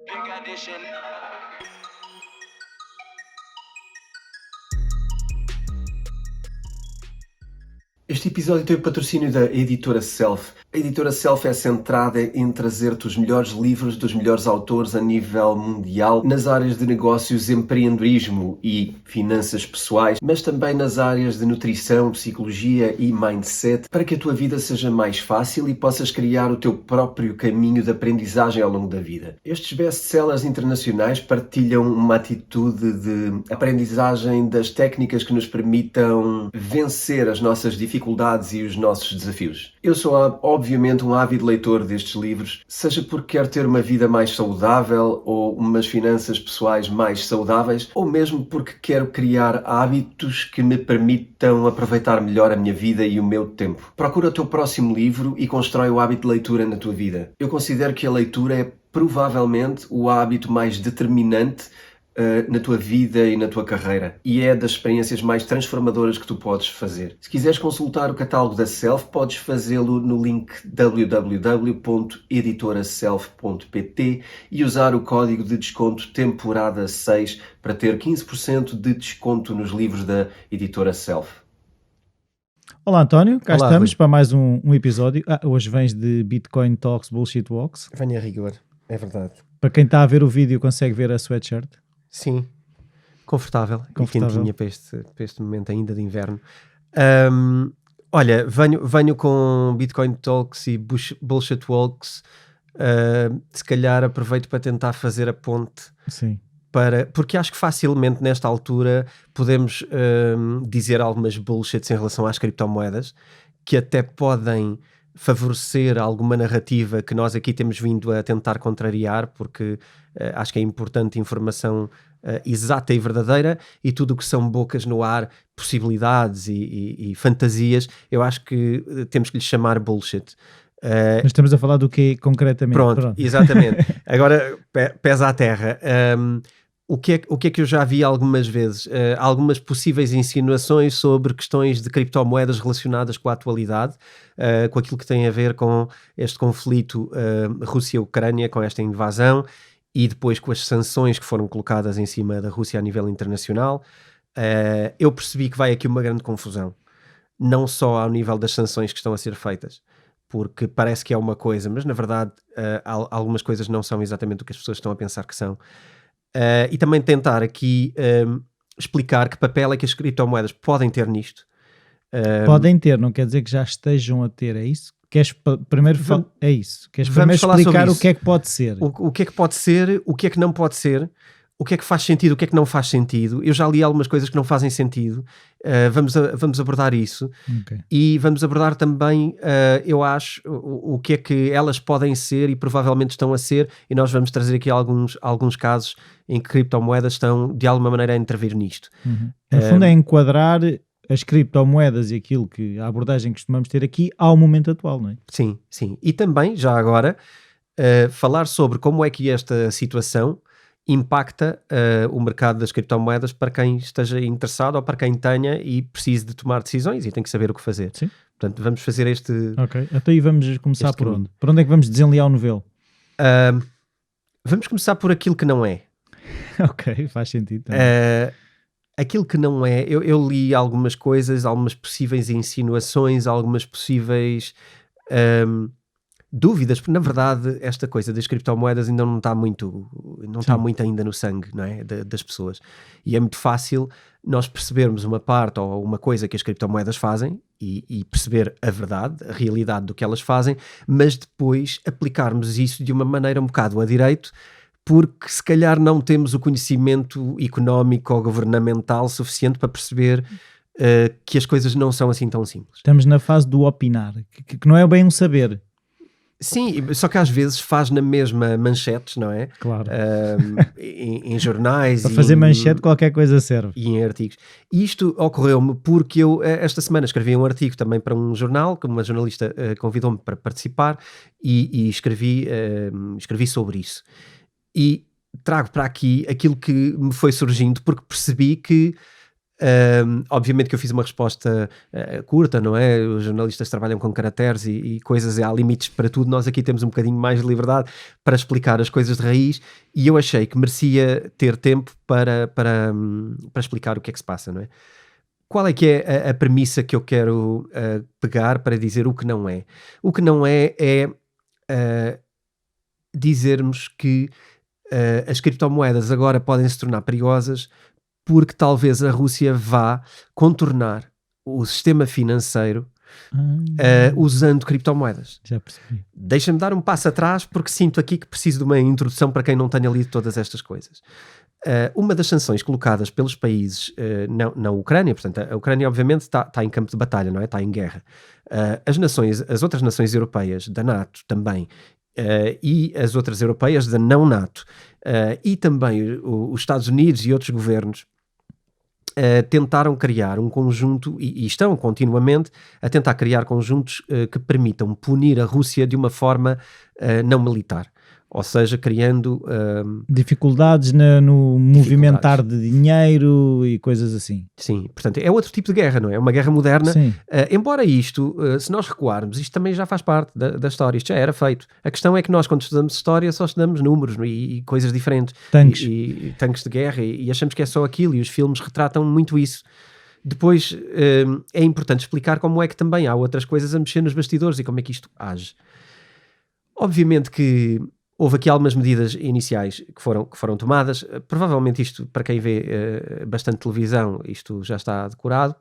Pink Edition. Este episódio tem o patrocínio da Editora Self. A Editora Self é centrada em trazer-te os melhores livros dos melhores autores a nível mundial nas áreas de negócios, empreendedorismo e finanças pessoais, mas também nas áreas de nutrição, psicologia e mindset, para que a tua vida seja mais fácil e possas criar o teu próprio caminho de aprendizagem ao longo da vida. Estes best-sellers internacionais partilham uma atitude de aprendizagem das técnicas que nos permitam vencer as nossas dificuldades e os nossos desafios. Eu sou, obviamente, um ávido leitor destes livros, seja porque quero ter uma vida mais saudável ou umas finanças pessoais mais saudáveis, ou mesmo porque quero criar hábitos que me permitam aproveitar melhor a minha vida e o meu tempo. Procura o teu próximo livro e constrói o hábito de leitura na tua vida. Eu considero que a leitura é provavelmente o hábito mais determinante na tua vida e na tua carreira, e é das experiências mais transformadoras que tu podes fazer. Se quiseres consultar o catálogo da Self, podes fazê-lo no link www.editoraself.pt e usar o código de desconto temporada 6 para ter 15% de desconto nos livros da Editora Self. Olá António, cá Olá, estamos Rui. para mais um episódio. Hoje vens de Bitcoin Talks Bullshit Walks. Venha a rigor, é verdade. Para quem está a ver o vídeo consegue ver a sweatshirt. Sim, confortável. E quentinha para este momento ainda de inverno. Olha, venho com Bitcoin Talks e Bullshit Walks. Se calhar aproveito para tentar fazer a ponte. Sim. Porque acho que facilmente nesta altura podemos dizer algumas bullshits em relação às criptomoedas que até podem favorecer alguma narrativa que nós aqui temos vindo a tentar contrariar, porque acho que é importante informação exata e verdadeira, e tudo o que são bocas no ar, possibilidades e fantasias, eu acho que temos que lhes chamar bullshit. Mas estamos a falar do que concretamente? Pronto. Exatamente. Agora, pesa à terra. O que é que eu já vi algumas vezes? Algumas possíveis insinuações sobre questões de criptomoedas relacionadas com a atualidade, com aquilo que tem a ver com este conflito Rússia-Ucrânia, com esta invasão, e depois com as sanções que foram colocadas em cima da Rússia a nível internacional. Eu percebi que vai aqui uma grande confusão, não só ao nível das sanções que estão a ser feitas, porque parece que é uma coisa, mas na verdade algumas coisas não são exatamente o que as pessoas estão a pensar que são. E também tentar aqui explicar que papel é que as criptomoedas podem ter nisto. Podem ter, não quer dizer que já estejam a ter, é isso? Queres primeiro é isso? Queres primeiro explicar o que é que pode ser? O que é que pode ser, o que é que não pode ser, o que é que faz sentido, o que é que não faz sentido. Eu já li algumas coisas que não fazem sentido. Vamos abordar isso. Okay. E vamos abordar também, eu acho, o que é que elas podem ser e provavelmente estão a ser, e nós vamos trazer aqui alguns casos em que criptomoedas estão de alguma maneira a intervir nisto. No fundo é enquadrar as criptomoedas e aquilo que a abordagem que costumamos ter aqui ao momento atual, não é? Sim, sim. E também, já agora, falar sobre como é que esta situação impacta o mercado das criptomoedas para quem esteja interessado ou para quem tenha e precise de tomar decisões e tem que saber o que fazer. Sim. Portanto, vamos fazer este... Ok, então aí vamos começar por caminho. onde? Por onde é que vamos desenliar o novelo? Vamos começar por aquilo que não é. Ok, faz sentido. Aquilo que não é, eu li algumas coisas, algumas possíveis insinuações, algumas possíveis dúvidas, porque na verdade esta coisa das criptomoedas ainda não está muito ainda no sangue, não é? Das pessoas, e é muito fácil nós percebermos uma parte ou uma coisa que as criptomoedas fazem e perceber a verdade, a realidade do que elas fazem, mas depois aplicarmos isso de uma maneira um bocado a direito, porque se calhar não temos o conhecimento económico ou governamental suficiente para perceber que as coisas não são assim tão simples. Estamos na fase do opinar, que não é bem um saber. Sim, só que às vezes faz na mesma manchetes, não é? Claro. Em jornais. Para fazer manchete qualquer coisa serve. E em artigos. E isto ocorreu-me porque eu esta semana escrevi um artigo também para um jornal, que uma jornalista convidou-me para participar e escrevi sobre isso. E trago para aqui aquilo que me foi surgindo, porque percebi que Obviamente que eu fiz uma resposta curta, não é? Os jornalistas trabalham com caracteres e coisas, há limites para tudo. Nós aqui temos um bocadinho mais de liberdade para explicar as coisas de raiz, e eu achei que merecia ter tempo para explicar o que é que se passa, não é? Qual é que é a premissa que eu quero pegar para dizer o que não é? O que não é dizermos que as criptomoedas agora podem se tornar perigosas porque talvez a Rússia vá contornar o sistema financeiro usando criptomoedas. Já percebi. Deixa-me dar um passo atrás, porque sinto aqui que preciso de uma introdução para quem não tenha lido todas estas coisas. Uma das sanções colocadas pelos países na Ucrânia, portanto, a Ucrânia obviamente está em campo de batalha, não é? Está em guerra. As outras nações europeias, da NATO também, e as outras europeias da não NATO, e também os Estados Unidos e outros governos, tentaram criar um conjunto, e estão continuamente a tentar criar conjuntos que permitam punir a Rússia de uma forma não militar. Ou seja, criando dificuldades no movimentar de dinheiro e coisas assim. Sim, portanto é outro tipo de guerra, não é? É uma guerra moderna. Embora isto, se nós recuarmos, isto também já faz parte da história, isto já era feito. A questão é que nós, quando estudamos história, só estudamos números e coisas diferentes. Tanques. E tanques de guerra, e achamos que é só aquilo, e os filmes retratam muito isso. Depois é importante explicar como é que também há outras coisas a mexer nos bastidores e como é que isto age. Obviamente que houve aqui algumas medidas iniciais que foram tomadas. Provavelmente isto, para quem vê bastante televisão, isto já está decorado.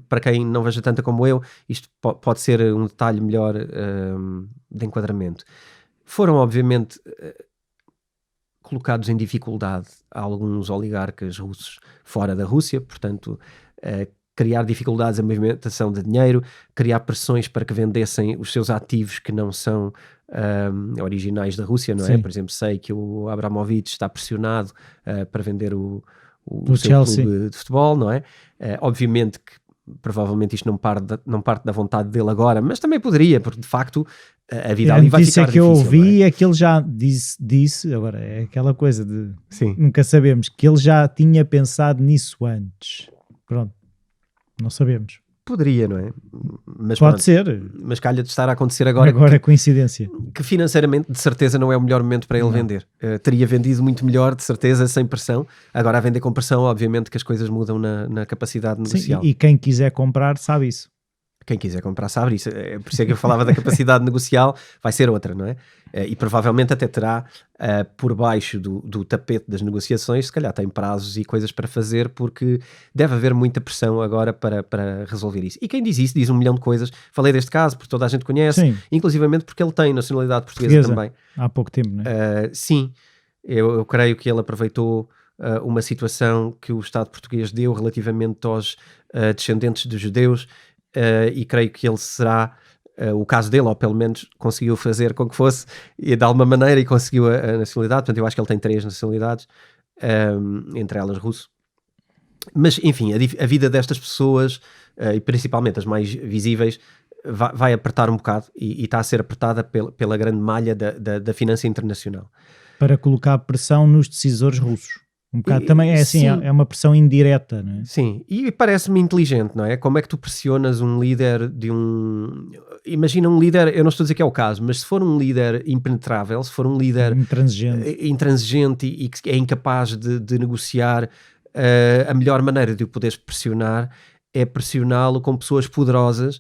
Para quem não veja tanta como eu, isto pode ser um detalhe melhor de enquadramento. Foram, obviamente, colocados em dificuldade alguns oligarcas russos fora da Rússia, portanto, criar dificuldades à movimentação de dinheiro, criar pressões para que vendessem os seus ativos que não são originais da Rússia, não é? Por exemplo, sei que o Abramovich está pressionado para vender o seu Chelsea. clube de futebol, não é? Obviamente que provavelmente isto não parte da vontade dele agora, mas também poderia, porque de facto a vida ali vai ficar difícil. A notícia que eu ouvi é que ele já disse, agora é aquela coisa de nunca sabemos, que ele já tinha pensado nisso antes. Pronto. Não sabemos. Poderia, não é? Mas pode ser. Mas calha de estar a acontecer agora. Agora é coincidência. Que financeiramente, de certeza, não é o melhor momento para ele vender. Teria vendido muito melhor, de certeza, sem pressão. Agora, a vender com pressão, obviamente que as coisas mudam na capacidade negocial. Sim, e quem quiser comprar sabe isso. Quem quiser comprar sabe isso. Por isso é que eu falava da capacidade negocial, vai ser outra, não é? E provavelmente até terá por baixo do tapete das negociações, se calhar tem prazos e coisas para fazer, porque deve haver muita pressão agora para resolver isso. E quem diz isso diz um milhão de coisas. Falei deste caso porque toda a gente conhece, inclusivamente porque ele tem nacionalidade portuguesa também. Há pouco tempo, não é? Sim, eu creio que ele aproveitou uma situação que o Estado português deu relativamente aos descendentes de judeus. E creio que ele será o caso dele, ou pelo menos conseguiu fazer com que fosse de alguma maneira e conseguiu a nacionalidade. Portanto, eu acho que ele tem 3 nacionalidades, entre elas russo. Mas enfim, a vida destas pessoas, e principalmente as mais visíveis, vai apertar um bocado e está a ser apertada pela grande malha da finança internacional, para colocar pressão nos decisores russos. Um bocado também é assim, é uma pressão indireta, não é? Sim, e parece-me inteligente, não é? Como é que tu pressionas um líder imagina um líder, eu não estou a dizer que é o caso, mas se for um líder impenetrável, se for um líder intransigente e que é incapaz de negociar, a melhor maneira de o poderes pressionar é pressioná-lo com pessoas poderosas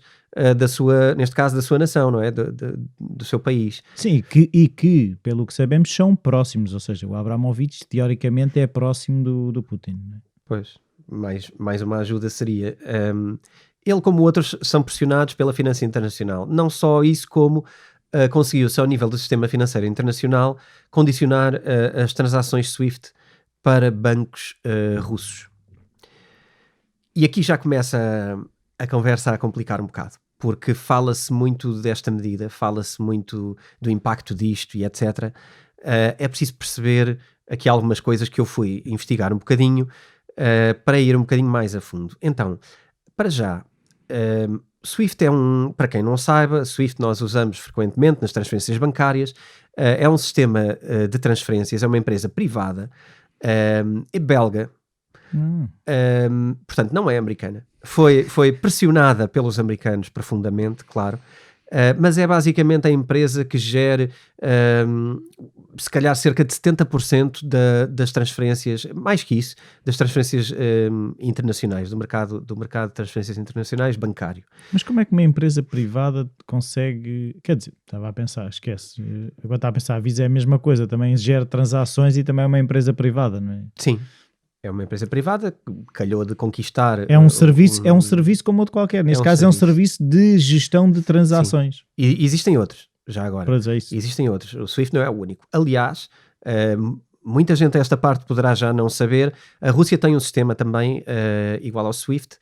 neste caso da sua nação, não é? Do seu país. Sim, e que, pelo que sabemos, são próximos, ou seja, o Abramovich teoricamente é próximo do Putin. Não é? Pois, mais uma ajuda seria. Ele, como outros, são pressionados pela finança internacional. Não só isso, como conseguiu-se ao nível do sistema financeiro internacional condicionar as transações SWIFT para bancos russos. E aqui já começa a conversa a complicar um bocado, porque fala-se muito desta medida, fala-se muito do impacto disto e etc. É preciso perceber aqui algumas coisas que eu fui investigar um bocadinho para ir um bocadinho mais a fundo. Então, para já, SWIFT para quem não saiba, SWIFT nós usamos frequentemente nas transferências bancárias, é um sistema de transferências, é uma empresa privada, belga, Portanto, não é americana. Foi pressionada pelos americanos profundamente, claro. Mas é basicamente a empresa que gera se calhar cerca de 70% das transferências, mais que isso, das transferências internacionais, do mercado de transferências internacionais bancário. Mas como é que uma empresa privada consegue... Quer dizer, estava a pensar, esquece. Agora estava a pensar, a Visa é a mesma coisa, também gera transações e também é uma empresa privada, não é? Sim. É uma empresa privada, calhou de conquistar... É um serviço como outro qualquer. Neste caso é um serviço de gestão de transações. Sim. E existem outros, já agora. Pois é isso. Existem outros. O Swift não é o único. Aliás, muita gente a esta parte poderá já não saber, a Rússia tem um sistema também igual ao Swift,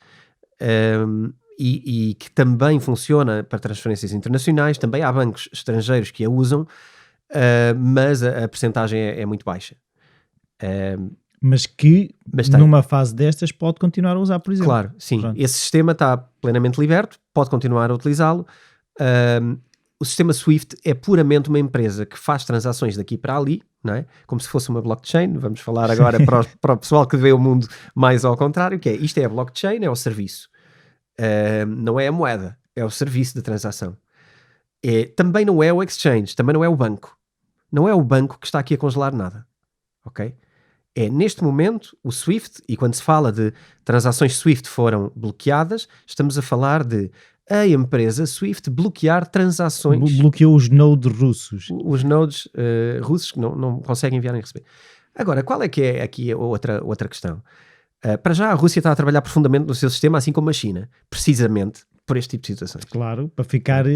e que também funciona para transferências internacionais. Também há bancos estrangeiros que a usam, mas a percentagem é muito baixa. Mas numa fase destas pode continuar a usar, por exemplo. Claro, sim. Pronto. Esse sistema está plenamente liberto, pode continuar a utilizá-lo. O sistema Swift é puramente uma empresa que faz transações daqui para ali, não é? Como se fosse uma blockchain. Vamos falar agora para o pessoal que vê o mundo mais ao contrário, que é isto é a blockchain, é o serviço. Não é a moeda, é o serviço de transação. Também não é o exchange, também não é o banco. Não é o banco que está aqui a congelar nada, ok? É neste momento o Swift, e quando se fala de transações Swift foram bloqueadas, estamos a falar de a empresa Swift bloquear transações. Bloqueou os nodes russos. Os nodes russos que não conseguem enviar nem receber. Agora, qual é que é aqui a outra questão? Para já a Rússia está a trabalhar profundamente no seu sistema, assim como a China, precisamente por este tipo de situações. Claro, para ficar,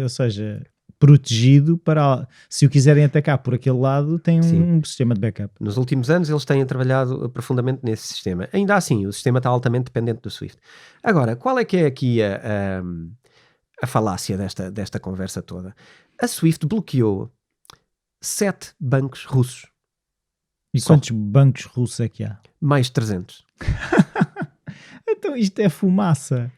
ou seja... protegido para, se o quiserem atacar por aquele lado, tem um sistema de backup. Nos últimos anos eles têm trabalhado profundamente nesse sistema. Ainda assim, o sistema está altamente dependente do Swift. Agora, qual é que é aqui a falácia desta conversa toda? A Swift bloqueou 7 bancos russos. E quantos bancos russos é que há? Mais de 300. Então isto é fumaça.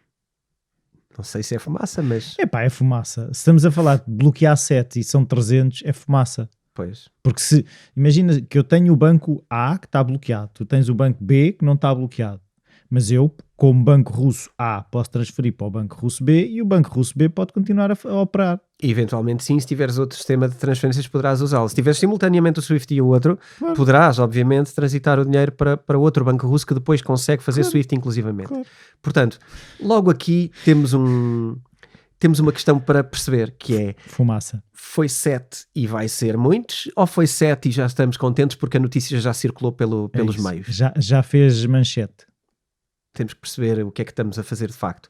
Não sei se é fumaça, mas... É fumaça. Se estamos a falar de bloquear 7 e são 300, é fumaça. Pois. Porque imagina que eu tenho o banco A que está bloqueado, tu tens o banco B que não está bloqueado. Mas eu, como banco russo A, posso transferir para o banco russo B e o banco russo B pode continuar a operar. E eventualmente sim, se tiveres outro sistema de transferências poderás usá-lo. Se tiveres simultaneamente o Swift e o outro, claro, poderás obviamente transitar o dinheiro para outro banco russo que depois consegue fazer, claro, Swift inclusivamente. Claro. Portanto, logo aqui temos uma questão para perceber, que é... fumaça. Foi 7 e vai ser muitos? Ou foi 7 e já estamos contentes porque a notícia já circulou pelos meios? Já fez manchete. Temos que perceber o que é que estamos a fazer de facto.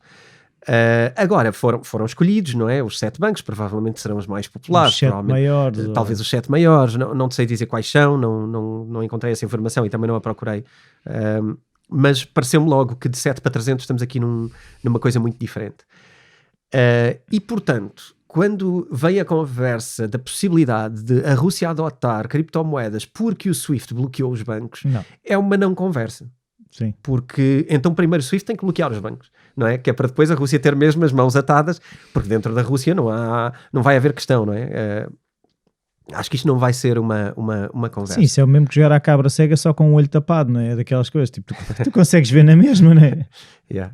Agora foram escolhidos, não é? Os 7 bancos provavelmente serão os mais populares. Os 7 maiores. Talvez os 7 maiores. Não sei dizer quais são, não encontrei essa informação e também não a procurei. Mas pareceu-me logo que de 7 para 300 estamos aqui numa coisa muito diferente. E portanto, quando vem a conversa da possibilidade de a Rússia adotar criptomoedas porque o Swift bloqueou os bancos, é uma não conversa. Sim. Porque então primeiro o Swift tem que bloquear os bancos, não é? Que é para depois a Rússia ter mesmo as mãos atadas, porque dentro da Rússia não vai haver questão, não é? Acho que isto não vai ser uma conversa. Sim, isso é o mesmo que jogar à cabra cega só com o olho tapado, não é? Daquelas coisas, tipo, tu consegues ver na mesma, não é?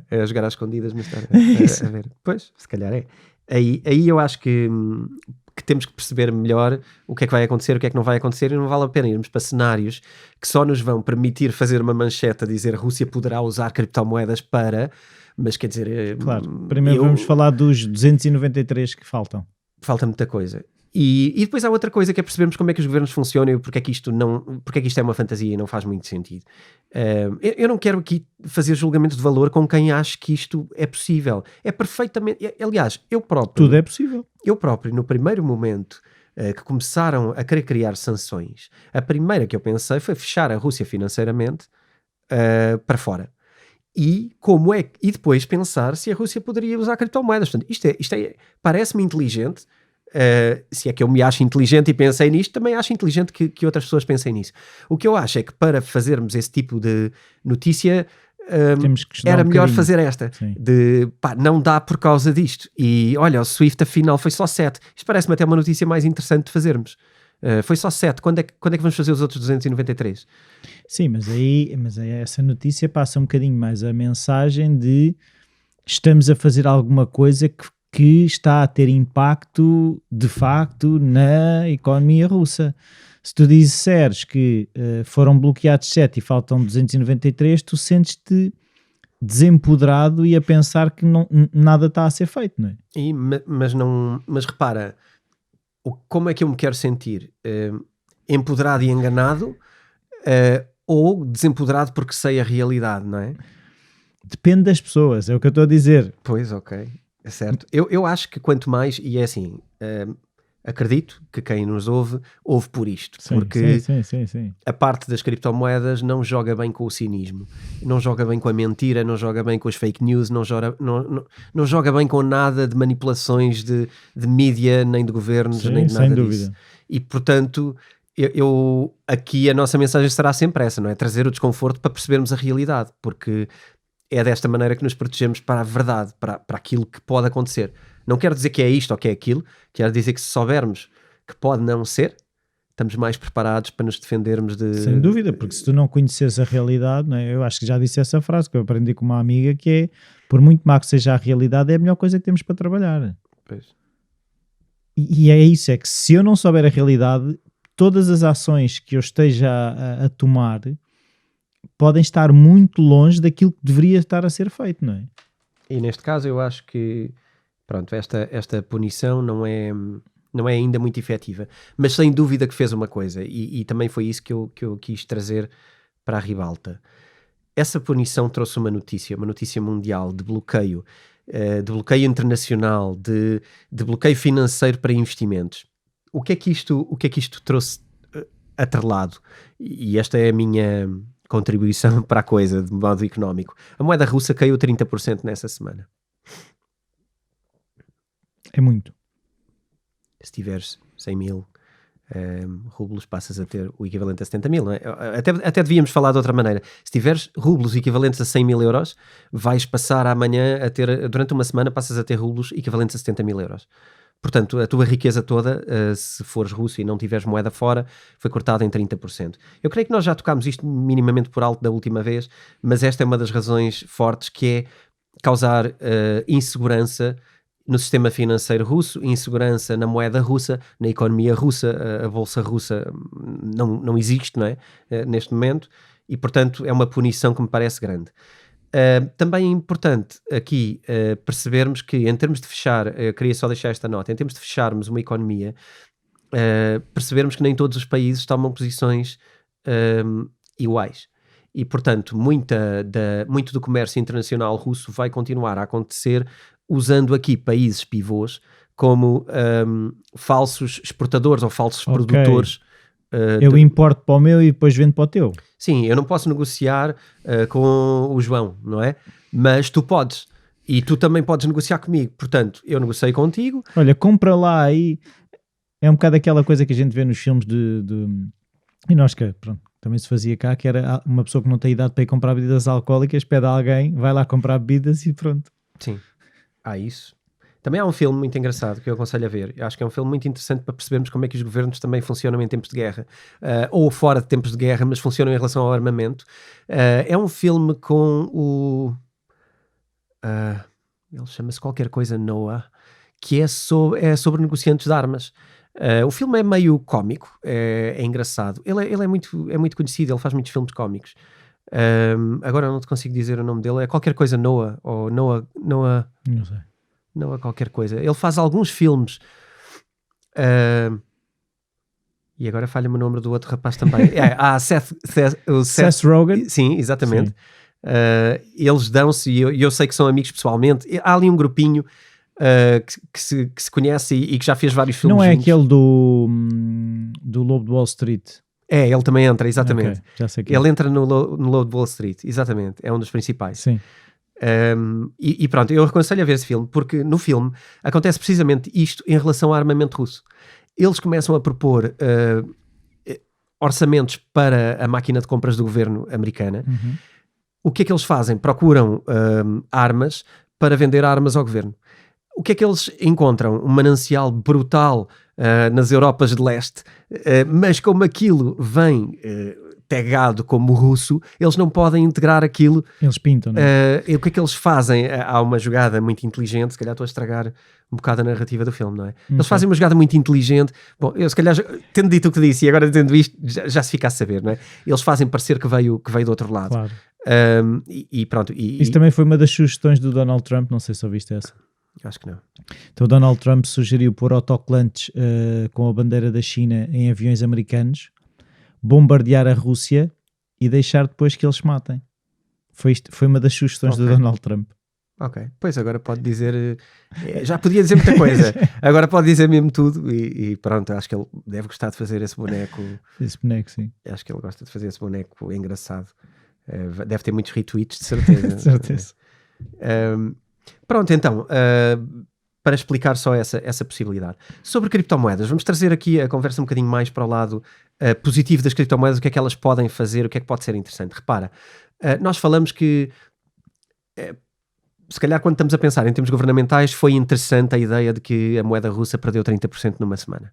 É jogar às escondidas, mas estar a ver. Pois, se calhar é. Aí eu acho que temos que perceber melhor o que é que vai acontecer, o que é que não vai acontecer, e não vale a pena irmos para cenários que só nos vão permitir fazer uma manchete a dizer Rússia poderá usar criptomoedas para... Mas quer dizer... Claro, primeiro vamos falar dos 293 que faltam. Falta muita coisa. E depois há outra coisa que é percebermos como é que os governos funcionam e porque é que isto é uma fantasia e não faz muito sentido. Eu não quero aqui fazer julgamentos de valor com quem acha que isto é possível. É perfeitamente... Aliás, eu próprio... Tudo é possível. Eu próprio, no primeiro momento que começaram a querer criar sanções, a primeira que eu pensei foi fechar a Rússia financeiramente para fora. E depois pensar se a Rússia poderia usar criptomoedas. Portanto, isto parece-me inteligente. Se é que eu me acho inteligente e pensei nisto, também acho inteligente que outras pessoas pensem nisso. O que eu acho é que para fazermos esse tipo de notícia era melhor fazer esta. Sim. De não dá por causa disto. E olha, o Swift afinal foi só 7. Isto parece-me até uma notícia mais interessante de fazermos. Foi só 7. Quando é que vamos fazer os outros 293? Sim, mas aí essa notícia passa um bocadinho mais a mensagem de estamos a fazer alguma coisa que está a ter impacto de facto na economia russa. Se tu disseres que foram bloqueados 7 e faltam 293, tu sentes-te desempoderado e a pensar que nada está a ser feito, não é? Mas repara, como é que eu me quero sentir? Empoderado e enganado ou desempoderado porque sei a realidade, não é? Depende das pessoas, é o que eu estou a dizer. Pois, ok, é certo. Eu acho que quanto mais, e é assim, acredito que quem nos ouve por isto, porque sim. a parte das criptomoedas não joga bem com o cinismo, não joga bem com a mentira, não joga bem com as fake news, não joga bem com nada de manipulações de mídia, nem de governos, nem de nada disso. E portanto, eu aqui a nossa mensagem será sempre essa, não é? Trazer o desconforto para percebermos a realidade, porque é desta maneira que nos protegemos para a verdade, para aquilo que pode acontecer. Não quero dizer que é isto ou que é aquilo, quero dizer que se soubermos que pode não ser, estamos mais preparados para nos defendermos de... Sem dúvida, porque se tu não conheces a realidade, não é? Eu acho que já disse essa frase que eu aprendi com uma amiga, que é, por muito má que seja a realidade, é a melhor coisa que temos para trabalhar. Pois. E é isso, é que se eu não souber a realidade, todas as ações que eu esteja a tomar podem estar muito longe daquilo que deveria estar a ser feito, não é? E neste caso eu acho que pronto, esta punição não é ainda muito efetiva, mas sem dúvida que fez uma coisa, e também foi isso que eu quis trazer para a ribalta. Essa punição trouxe uma notícia mundial de bloqueio internacional, de bloqueio financeiro para investimentos. O que é que isto trouxe atrelado? E esta é a minha contribuição para a coisa, de modo económico. A moeda russa caiu 30% nessa semana. É muito. Se tiveres 100 mil rublos, passas a ter o equivalente a 70 mil, não é? Até devíamos falar de outra maneira. Se tiveres rublos equivalentes a 100 mil euros, vais passar amanhã a ter, durante uma semana, passas a ter rublos equivalentes a 70 mil euros. Portanto, a tua riqueza toda, se fores russo e não tiveres moeda fora, foi cortada em 30%. Eu creio que nós já tocámos isto minimamente por alto da última vez, mas esta é uma das razões fortes, que é causar insegurança no sistema financeiro russo, insegurança na moeda russa, na economia russa. A bolsa russa não existe, não é? Neste momento, e portanto é uma punição que me parece grande. Também é importante aqui percebermos que, em termos de fechar, queria só deixar esta nota, em termos de fecharmos uma economia, percebermos que nem todos os países tomam posições iguais. E, portanto, muito do comércio internacional russo vai continuar a acontecer usando aqui países pivôs como falsos exportadores ou falsos produtores. Eu importo para o meu e depois vendo para o teu. Sim, eu não posso negociar com o João, não é? Mas tu podes. E tu também podes negociar comigo. Portanto, eu negociei contigo. Olha, compra lá aí. É um bocado aquela coisa que a gente vê nos filmes E nós que, pronto, também se fazia cá, que era uma pessoa que não tem idade para ir comprar bebidas alcoólicas, pede a alguém, vai lá comprar bebidas e pronto. Sim, há isso. Também há um filme muito engraçado que eu aconselho a ver. Eu acho que é um filme muito interessante para percebermos como é que os governos também funcionam em tempos de guerra. Ou fora de tempos de guerra, mas funcionam em relação ao armamento. É um filme com o... ele chama-se qualquer coisa Noah, que é sobre negociantes de armas. O filme é meio cómico, é engraçado. Ele é muito conhecido, ele faz muitos filmes cómicos. Agora eu não te consigo dizer o nome dele. É qualquer coisa Noah, ou Noah... Não sei. Noah qualquer coisa. Ele faz alguns filmes. E agora falha-me o nome do outro rapaz também. Seth Rogen? Sim, exatamente. Sim. Eles dão-se, e eu sei que são amigos pessoalmente. Há ali um grupinho que se conhece e que já fez vários filmes. Não é juntos. aquele do Lobo de Wall Street? Ele também entra, exatamente. Okay, já sei que ele entra no Lobo de Wall Street, exatamente. É um dos principais. Sim. E pronto, eu aconselho a ver esse filme, porque no filme acontece precisamente isto em relação ao armamento russo. Eles começam a propor orçamentos para a máquina de compras do governo americana. Uhum. O que é que eles fazem? Procuram armas para vender armas ao governo. O que é que eles encontram? Um manancial brutal nas Europas de Leste, mas como aquilo vem tagado como russo, eles não podem integrar aquilo. Eles pintam, não é? E o que é que eles fazem? Há uma jogada muito inteligente, se calhar estou a estragar um bocado a narrativa do filme, não é? Eles fazem uma jogada muito inteligente. Bom, eu se calhar, tendo dito o que disse e agora tendo isto, já se fica a saber, não é? Eles fazem parecer que veio do outro lado. Claro. E pronto. Isso também foi uma das sugestões do Donald Trump, não sei se ouviste essa. Acho que não. Então o Donald Trump sugeriu pôr autocolantes com a bandeira da China em aviões americanos, bombardear a Rússia e deixar depois que eles se matem. Foi uma das sugestões do Donald Trump. Ok, pois agora pode dizer, já podia dizer muita coisa, agora pode dizer mesmo tudo e pronto, acho que ele deve gostar de fazer esse boneco. Esse boneco, sim. Acho que ele gosta de fazer esse boneco engraçado. Deve ter muitos retweets, de certeza. De certeza. Pronto, então, para explicar só essa possibilidade. Sobre criptomoedas, vamos trazer aqui a conversa um bocadinho mais para o lado positivo das criptomoedas, o que é que elas podem fazer, o que é que pode ser interessante. Repara, nós falamos que se calhar quando estamos a pensar em termos governamentais foi interessante a ideia de que a moeda russa perdeu 30% numa semana,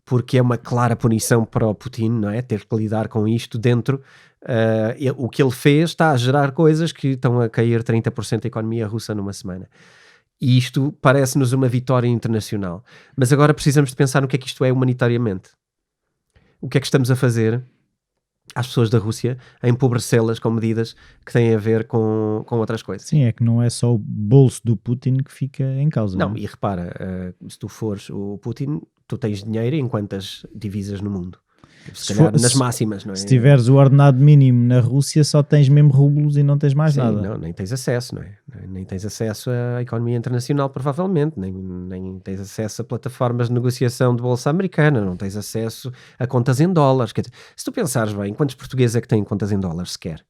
porque é uma clara punição para o Putin, não é? Ter que lidar com isto dentro. O que ele fez está a gerar coisas que estão a cair 30% da economia russa numa semana. E isto parece-nos uma vitória internacional. Mas agora precisamos de pensar no que é que isto é humanitariamente. O que é que estamos a fazer às pessoas da Rússia a empobrecê-las com medidas que têm a ver com outras coisas. Sim, é que não é só o bolso do Putin que fica em causa. Não, e repara, se tu fores o Putin, tu tens dinheiro em quantas divisas no mundo? Se calhar nas máximas, não é? Se tiveres o ordenado mínimo na Rússia, só tens mesmo rublos e não tens mais nada. Não, nem tens acesso, não é? Nem tens acesso à economia internacional, provavelmente, nem tens acesso a plataformas de negociação de bolsa americana, não tens acesso a contas em dólares. Quer dizer, se tu pensares bem, quantos portugueses é que têm contas em dólares sequer?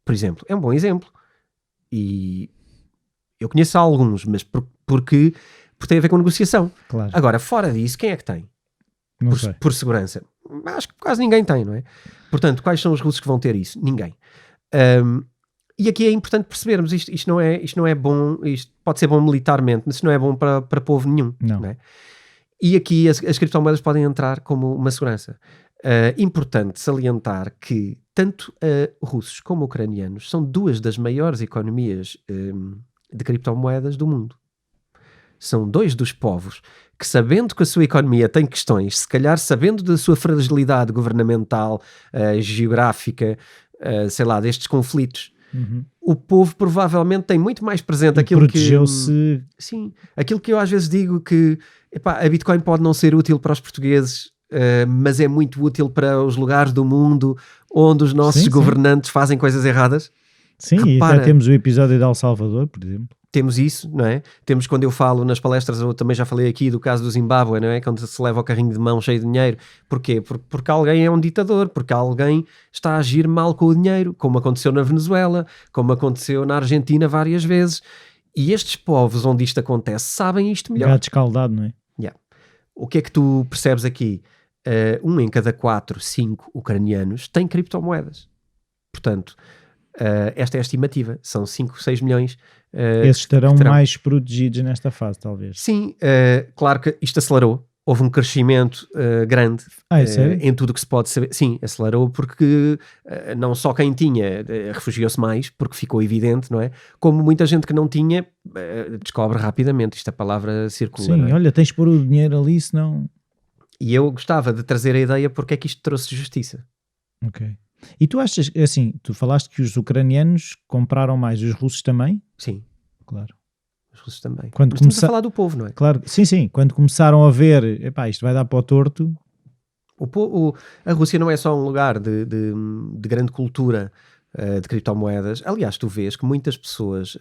Por exemplo, é um bom exemplo. E eu conheço alguns, mas porque tem a ver com negociação. Claro. Agora, fora disso, quem é que tem? Por segurança. Acho que quase ninguém tem, não é? Portanto, quais são os russos que vão ter isso? Ninguém. E aqui é importante percebermos, isto não é bom, isto pode ser bom militarmente, mas isto não é bom para povo nenhum. Não é? E aqui as criptomoedas podem entrar como uma segurança. Importante salientar que tanto russos como ucranianos são duas das maiores economias de criptomoedas do mundo. São dois dos povos que, sabendo que a sua economia tem questões, se calhar sabendo da sua fragilidade governamental, geográfica, sei lá, destes conflitos, o povo provavelmente tem muito mais presente aquilo protegeu-se. Sim, aquilo que eu às vezes digo que a Bitcoin pode não ser útil para os portugueses, mas é muito útil para os lugares do mundo onde os nossos governantes fazem coisas erradas. Sim, repara, e até temos o episódio de El Salvador, por exemplo. Temos isso, não é? Temos, quando eu falo nas palestras, eu também já falei aqui do caso do Zimbábue, não é? Quando se leva o carrinho de mão cheio de dinheiro. Porquê? Porque alguém é um ditador, porque alguém está a agir mal com o dinheiro, como aconteceu na Venezuela, como aconteceu na Argentina várias vezes. E estes povos onde isto acontece sabem isto melhor. Gato escaldado, não é? Yeah. O que é que tu percebes aqui? 1 em cada 4, 5 ucranianos tem criptomoedas. Portanto, esta é a estimativa. São 5, 6 milhões. Esses estarão mais protegidos nesta fase, talvez. Sim, claro que isto acelerou. Houve um crescimento grande em tudo o que se pode saber. Sim, acelerou porque não só quem tinha refugiou-se mais, porque ficou evidente, não é? Como muita gente que não tinha descobre rapidamente. Isto a palavra circula. Sim, é? Olha, tens de pôr o dinheiro ali, senão... E eu gostava de trazer a ideia porque é que isto trouxe justiça. Ok. E tu achas, assim, tu falaste que os ucranianos compraram mais, os russos também? Sim. Claro. Os russos também. Mas estamos a falar do povo, não é? Claro, sim. Quando começaram a ver, epá, isto vai dar para o torto... A Rússia não é só um lugar de grande cultura de criptomoedas. Aliás, tu vês que muitas pessoas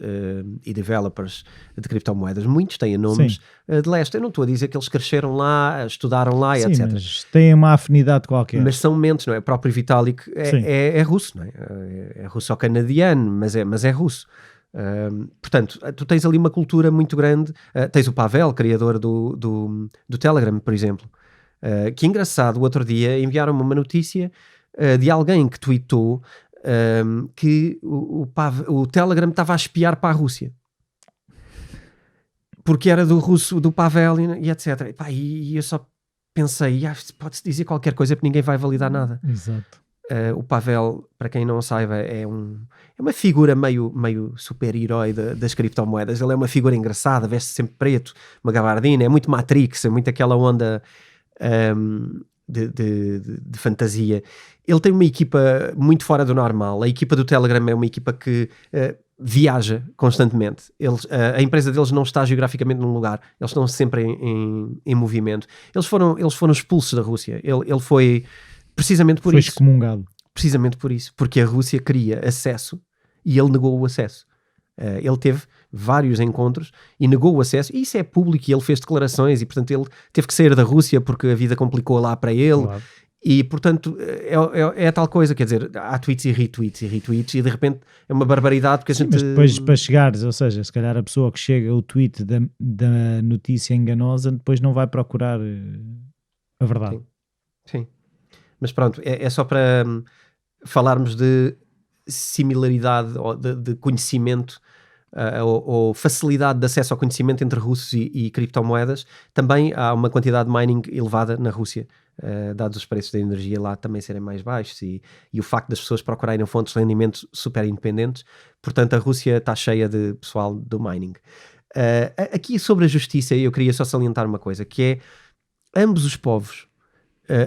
e developers de criptomoedas, muitos têm nomes de leste. Eu não estou a dizer que eles cresceram lá, estudaram lá, sim, etc. Mas têm uma afinidade qualquer. Mas são mentes, não é? O próprio Vitalik é russo, não é? É russo-canadiano, mas é russo. Portanto, tu tens ali uma cultura muito grande. Tens o Pavel, criador do Telegram, por exemplo. Que engraçado, o outro dia enviaram-me uma notícia de alguém que tweetou que o Telegram estava a espiar para a Rússia. Porque era do russo, do Pavel e etc. E eu só pensei, pode-se dizer qualquer coisa porque ninguém vai validar nada. Exato. O Pavel, para quem não saiba, é uma figura meio super-herói das criptomoedas. Ele é uma figura engraçada, veste sempre preto, uma gabardina, é muito Matrix, é muito aquela onda de fantasia. Ele tem uma equipa muito fora do normal. A equipa do Telegram é uma equipa que viaja constantemente. A empresa deles não está geograficamente num lugar, eles estão sempre em movimento. Eles foram expulsos da Rússia. Ele foi precisamente por Foi isso. excomungado. Precisamente por isso, porque a Rússia queria acesso e ele negou o acesso. Ele teve vários encontros e negou o acesso, e isso é público, e ele fez declarações, e portanto ele teve que sair da Rússia porque a vida complicou lá para ele. Claro. E portanto é a tal coisa, quer dizer, há tweets e retweets e de repente é uma barbaridade porque a gente... Mas depois, para chegares, ou seja, se calhar a pessoa que chega o tweet da notícia enganosa depois não vai procurar a verdade. Sim. Mas pronto, é só para falarmos de similaridade ou de conhecimento ou facilidade de acesso ao conhecimento entre russos e criptomoedas. Também há uma quantidade de mining elevada na Rússia, dados os preços da energia lá também serem mais baixos e o facto das pessoas procurarem fontes de rendimento super independentes. Portanto, a Rússia está cheia de pessoal do mining. Aqui sobre a justiça eu queria só salientar uma coisa, que é ambos os povos,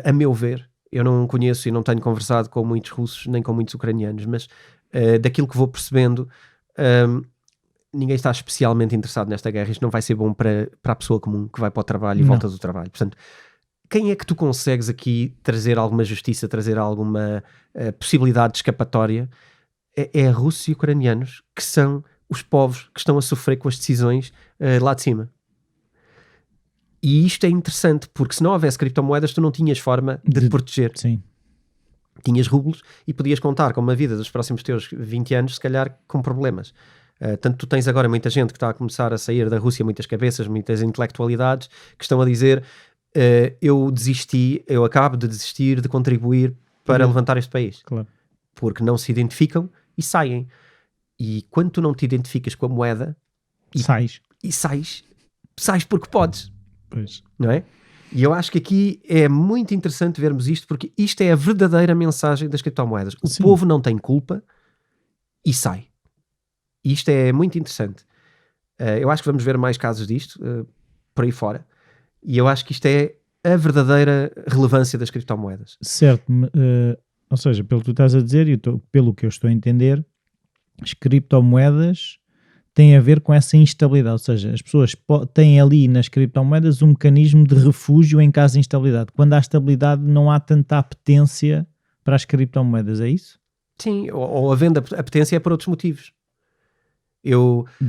a meu ver, eu não conheço e não tenho conversado com muitos russos nem com muitos ucranianos, mas daquilo que vou percebendo, ninguém está especialmente interessado nesta guerra. Isto não vai ser bom para a pessoa comum que vai para o trabalho e volta do trabalho. Portanto, quem é que tu consegues aqui trazer alguma justiça, trazer alguma possibilidade de escapatória? É a russos e ucranianos, que são os povos que estão a sofrer com as decisões lá de cima. E isto é interessante, porque se não houvesse criptomoedas, tu não tinhas forma de te proteger. Sim. Tinhas rublos e podias contar com uma vida dos próximos teus 20 anos, se calhar, com problemas. Tanto tu tens agora muita gente que está a começar a sair da Rússia, muitas cabeças, muitas intelectualidades, que estão a dizer eu acabo de desistir de contribuir para levantar este país. Claro. Porque não se identificam e saem. E quando tu não te identificas com a moeda... Sais porque podes. Pois. Não é? E eu acho que aqui é muito interessante vermos isto, porque isto é a verdadeira mensagem das criptomoedas. O povo não tem culpa e sai. E isto é muito interessante. Eu acho que vamos ver mais casos disto por aí fora. E eu acho que isto é a verdadeira relevância das criptomoedas. Certo. Ou seja, pelo que tu estás a dizer e pelo que eu estou a entender, as criptomoedas têm a ver com essa instabilidade, ou seja, as pessoas têm ali nas criptomoedas um mecanismo de refúgio em caso de instabilidade. Quando há estabilidade não há tanta apetência para as criptomoedas, é isso? Sim, ou havendo apetência é por outros motivos.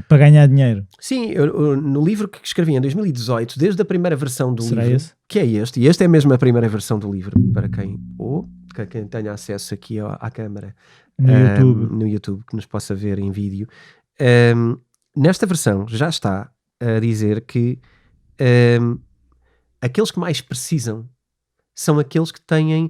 Para ganhar dinheiro. Sim, no livro que escrevi em 2018, desde a primeira versão do livro, esse? que é este, e esta é mesmo a primeira versão do livro, para quem tenha acesso aqui à câmara, no YouTube, que nos possa ver em vídeo. Nesta versão já está a dizer que aqueles que mais precisam são aqueles que têm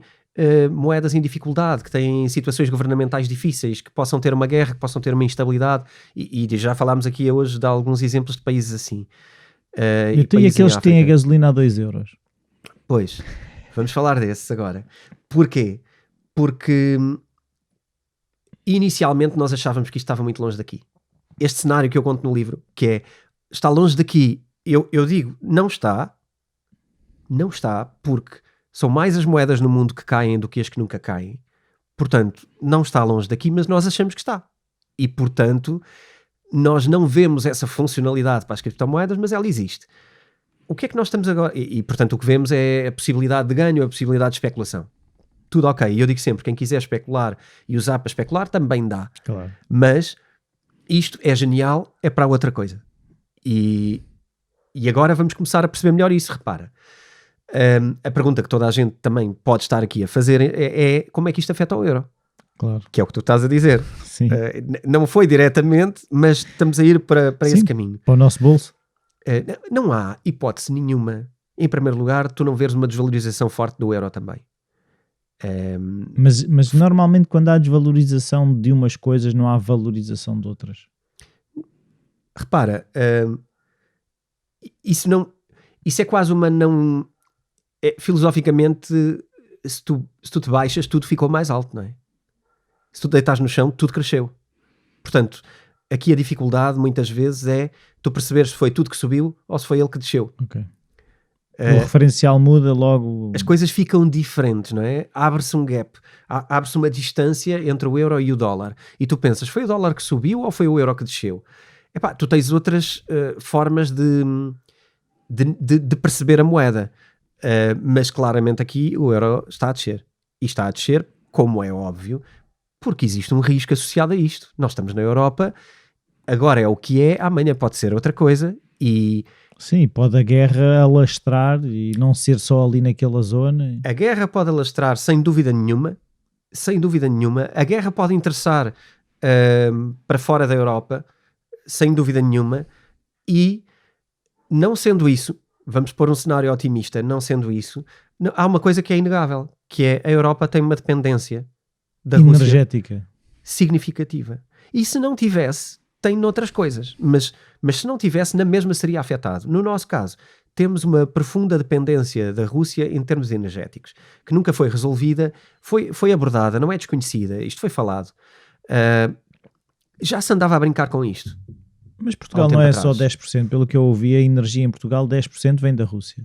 moedas em dificuldade, que têm situações governamentais difíceis, que possam ter uma guerra, que possam ter uma instabilidade, e já falámos aqui hoje de alguns exemplos de países assim. E aqueles que têm a gasolina a 2 euros? Pois, vamos falar desses agora. Porquê? Porque inicialmente nós achávamos que isto estava muito longe daqui. Este cenário que eu conto no livro, que é, está longe daqui, eu digo, não está, porque são mais as moedas no mundo que caem do que as que nunca caem. Portanto, não está longe daqui, mas nós achamos que está. E, portanto, nós não vemos essa funcionalidade para as criptomoedas, mas ela existe. O que é que nós estamos agora... E portanto, o que vemos é a possibilidade de ganho, a possibilidade de especulação. Tudo ok. E eu digo sempre, quem quiser especular e usar para especular, também dá. Claro. Mas isto é genial, é para outra coisa. E agora vamos começar a perceber melhor isso, repara. A pergunta que toda a gente também pode estar aqui a fazer é como é que isto afeta o euro? Claro. Que é o que tu estás a dizer. Sim. Não foi diretamente, mas estamos a ir para esse caminho. Para o nosso bolso? Não há hipótese nenhuma, em primeiro lugar, tu não veres uma desvalorização forte do euro também. Mas normalmente quando há desvalorização de umas coisas não há valorização de outras. Repara, isso é quase uma não... filosoficamente, se tu te baixas, tudo ficou mais alto, não é? Se tu deitas no chão, tudo cresceu. Portanto, aqui a dificuldade muitas vezes é tu perceberes se foi tudo que subiu ou se foi ele que desceu. Ok. O referencial muda logo. As coisas ficam diferentes, não é? Abre-se um gap, abre-se uma distância entre o euro e o dólar. E tu pensas, foi o dólar que subiu ou foi o euro que desceu? Epá, tu tens outras formas de perceber a moeda. Mas claramente aqui o euro está a descer. E está a descer, como é óbvio, porque existe um risco associado a isto. Nós estamos na Europa, agora é o que é, amanhã pode ser outra coisa e... Sim, pode a guerra alastrar e não ser só ali naquela zona. A guerra pode alastrar sem dúvida nenhuma, a guerra pode interessar para fora da Europa, sem dúvida nenhuma, e não sendo isso, vamos pôr um cenário otimista, não sendo isso, há uma coisa que é inegável, que é a Europa tem uma dependência da Rússia energética significativa. E se não tivesse, tem noutras coisas, mas se não tivesse, na mesma seria afetado. No nosso caso, temos uma profunda dependência da Rússia em termos energéticos, que nunca foi resolvida, foi abordada, não é desconhecida, isto foi falado. Já se andava a brincar com isto. Mas Portugal não é só 10%, pelo que eu ouvi, a energia em Portugal, 10% vem da Rússia.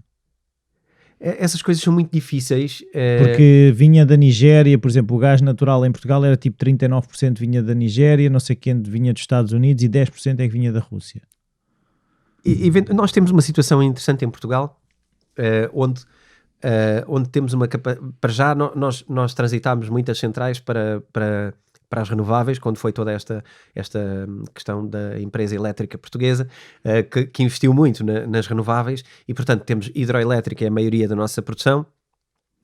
Essas coisas são muito difíceis. Porque vinha da Nigéria, por exemplo, o gás natural em Portugal era tipo 39% vinha da Nigéria, não sei quem vinha dos Estados Unidos e 10% é que vinha da Rússia. Nós temos uma situação interessante em Portugal, onde temos uma capacidade... Para já, nós transitámos muitas centrais para as renováveis, quando foi toda esta questão da empresa elétrica portuguesa, que investiu muito nas renováveis, e portanto temos hidroelétrica, é a maioria da nossa produção,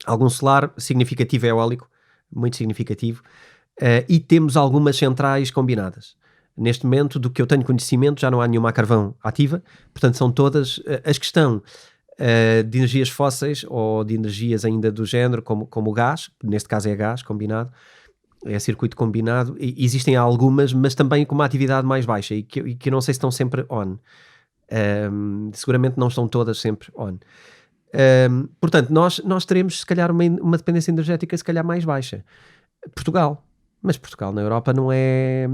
algum solar, significativo eólico, muito significativo, e temos algumas centrais combinadas. Neste momento, do que eu tenho conhecimento, já não há nenhuma a carvão ativa, portanto são todas as que estão de energias fósseis ou de energias ainda do género, como o gás, neste caso é gás combinado, é circuito combinado, e existem algumas, mas também com uma atividade mais baixa e que eu não sei se estão sempre on. Seguramente não estão todas sempre on. Portanto, nós teremos se calhar uma dependência energética se calhar mais baixa. Mas Portugal na Europa não é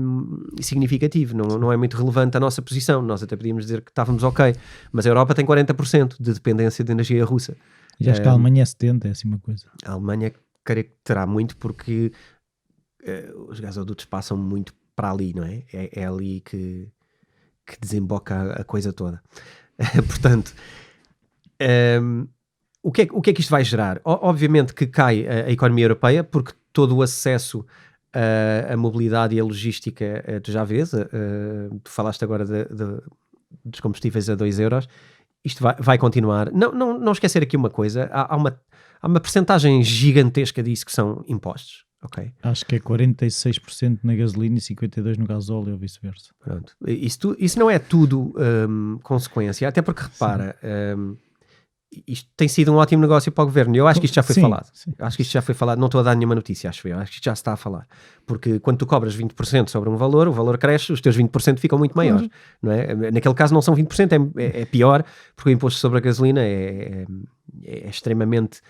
significativo, não é muito relevante a nossa posição. Nós até podíamos dizer que estávamos ok, mas a Europa tem 40% de dependência de energia russa. E acho que a Alemanha é 70%, é assim uma coisa. A Alemanha creio que terá muito porque os gasodutos passam muito para ali, não é? É ali que desemboca a coisa toda. Portanto, o que é que isto vai gerar? Obviamente que cai a economia europeia, porque todo o acesso a mobilidade e a logística, tu já vês, tu falaste agora dos combustíveis a 2 euros, isto vai continuar. Não esquecer aqui uma coisa, há uma percentagem gigantesca disso que são impostos. Okay. Acho que é 46% na gasolina e 52% no gasóleo ou vice-versa. Pronto. Isso não é tudo consequência, até porque repara, isto tem sido um ótimo negócio para o governo. Eu acho que isto já foi falado. Sim. Acho que isto já foi falado. Não estou a dar nenhuma notícia, acho que isto já se está a falar. Porque quando tu cobras 20% sobre um valor, o valor cresce, os teus 20% ficam muito maiores. Não é? Naquele caso não são 20%, é pior, porque o imposto sobre a gasolina é extremamente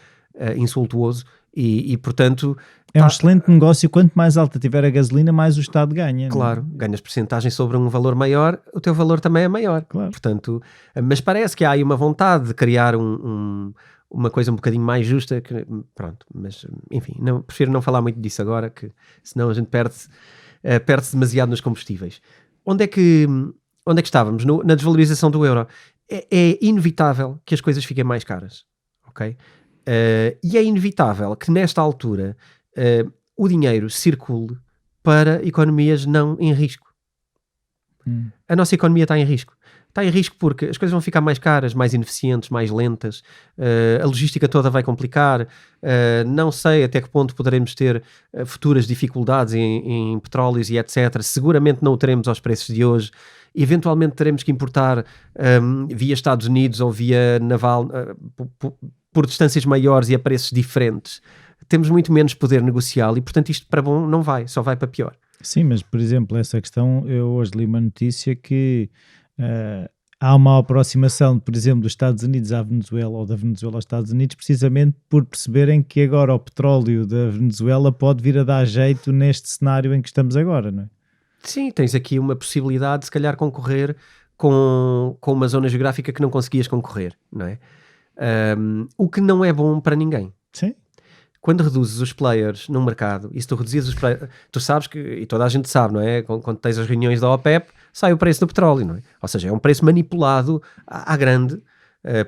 insultuoso e portanto... É um excelente negócio, quanto mais alta tiver a gasolina, mais o Estado ganha. Claro, ganhas percentagem sobre um valor maior, o teu valor também é maior. Claro. Portanto, mas parece que há aí uma vontade de criar uma coisa um bocadinho mais justa, pronto, mas enfim, prefiro não falar muito disso agora, que senão a gente perde-se demasiado nos combustíveis. Onde é que estávamos? Na desvalorização do euro. É inevitável que as coisas fiquem mais caras, ok? E é inevitável que nesta altura o dinheiro circule para economias não em risco. A nossa economia está em risco. Está em risco porque as coisas vão ficar mais caras, mais ineficientes, mais lentas, a logística toda vai complicar, não sei até que ponto poderemos ter futuras dificuldades em petróleos e etc. Seguramente não o teremos aos preços de hoje. Eventualmente teremos que importar via Estados Unidos ou via naval por distâncias maiores e a preços diferentes. Temos muito menos poder negocial e, portanto, isto para bom não vai, só vai para pior. Sim, mas, por exemplo, essa questão, eu hoje li uma notícia que há uma aproximação, por exemplo, dos Estados Unidos à Venezuela ou da Venezuela aos Estados Unidos, precisamente por perceberem que agora o petróleo da Venezuela pode vir a dar jeito neste cenário em que estamos agora, não é? Sim, tens aqui uma possibilidade de se calhar concorrer com uma zona geográfica que não conseguias concorrer, não é? O que não é bom para ninguém. Sim. Quando reduzes os players num mercado, e se tu reduzires os players, tu sabes que, e toda a gente sabe, não é? Quando tens as reuniões da OPEP, sai o preço do petróleo, não é? Ou seja, é um preço manipulado à grande,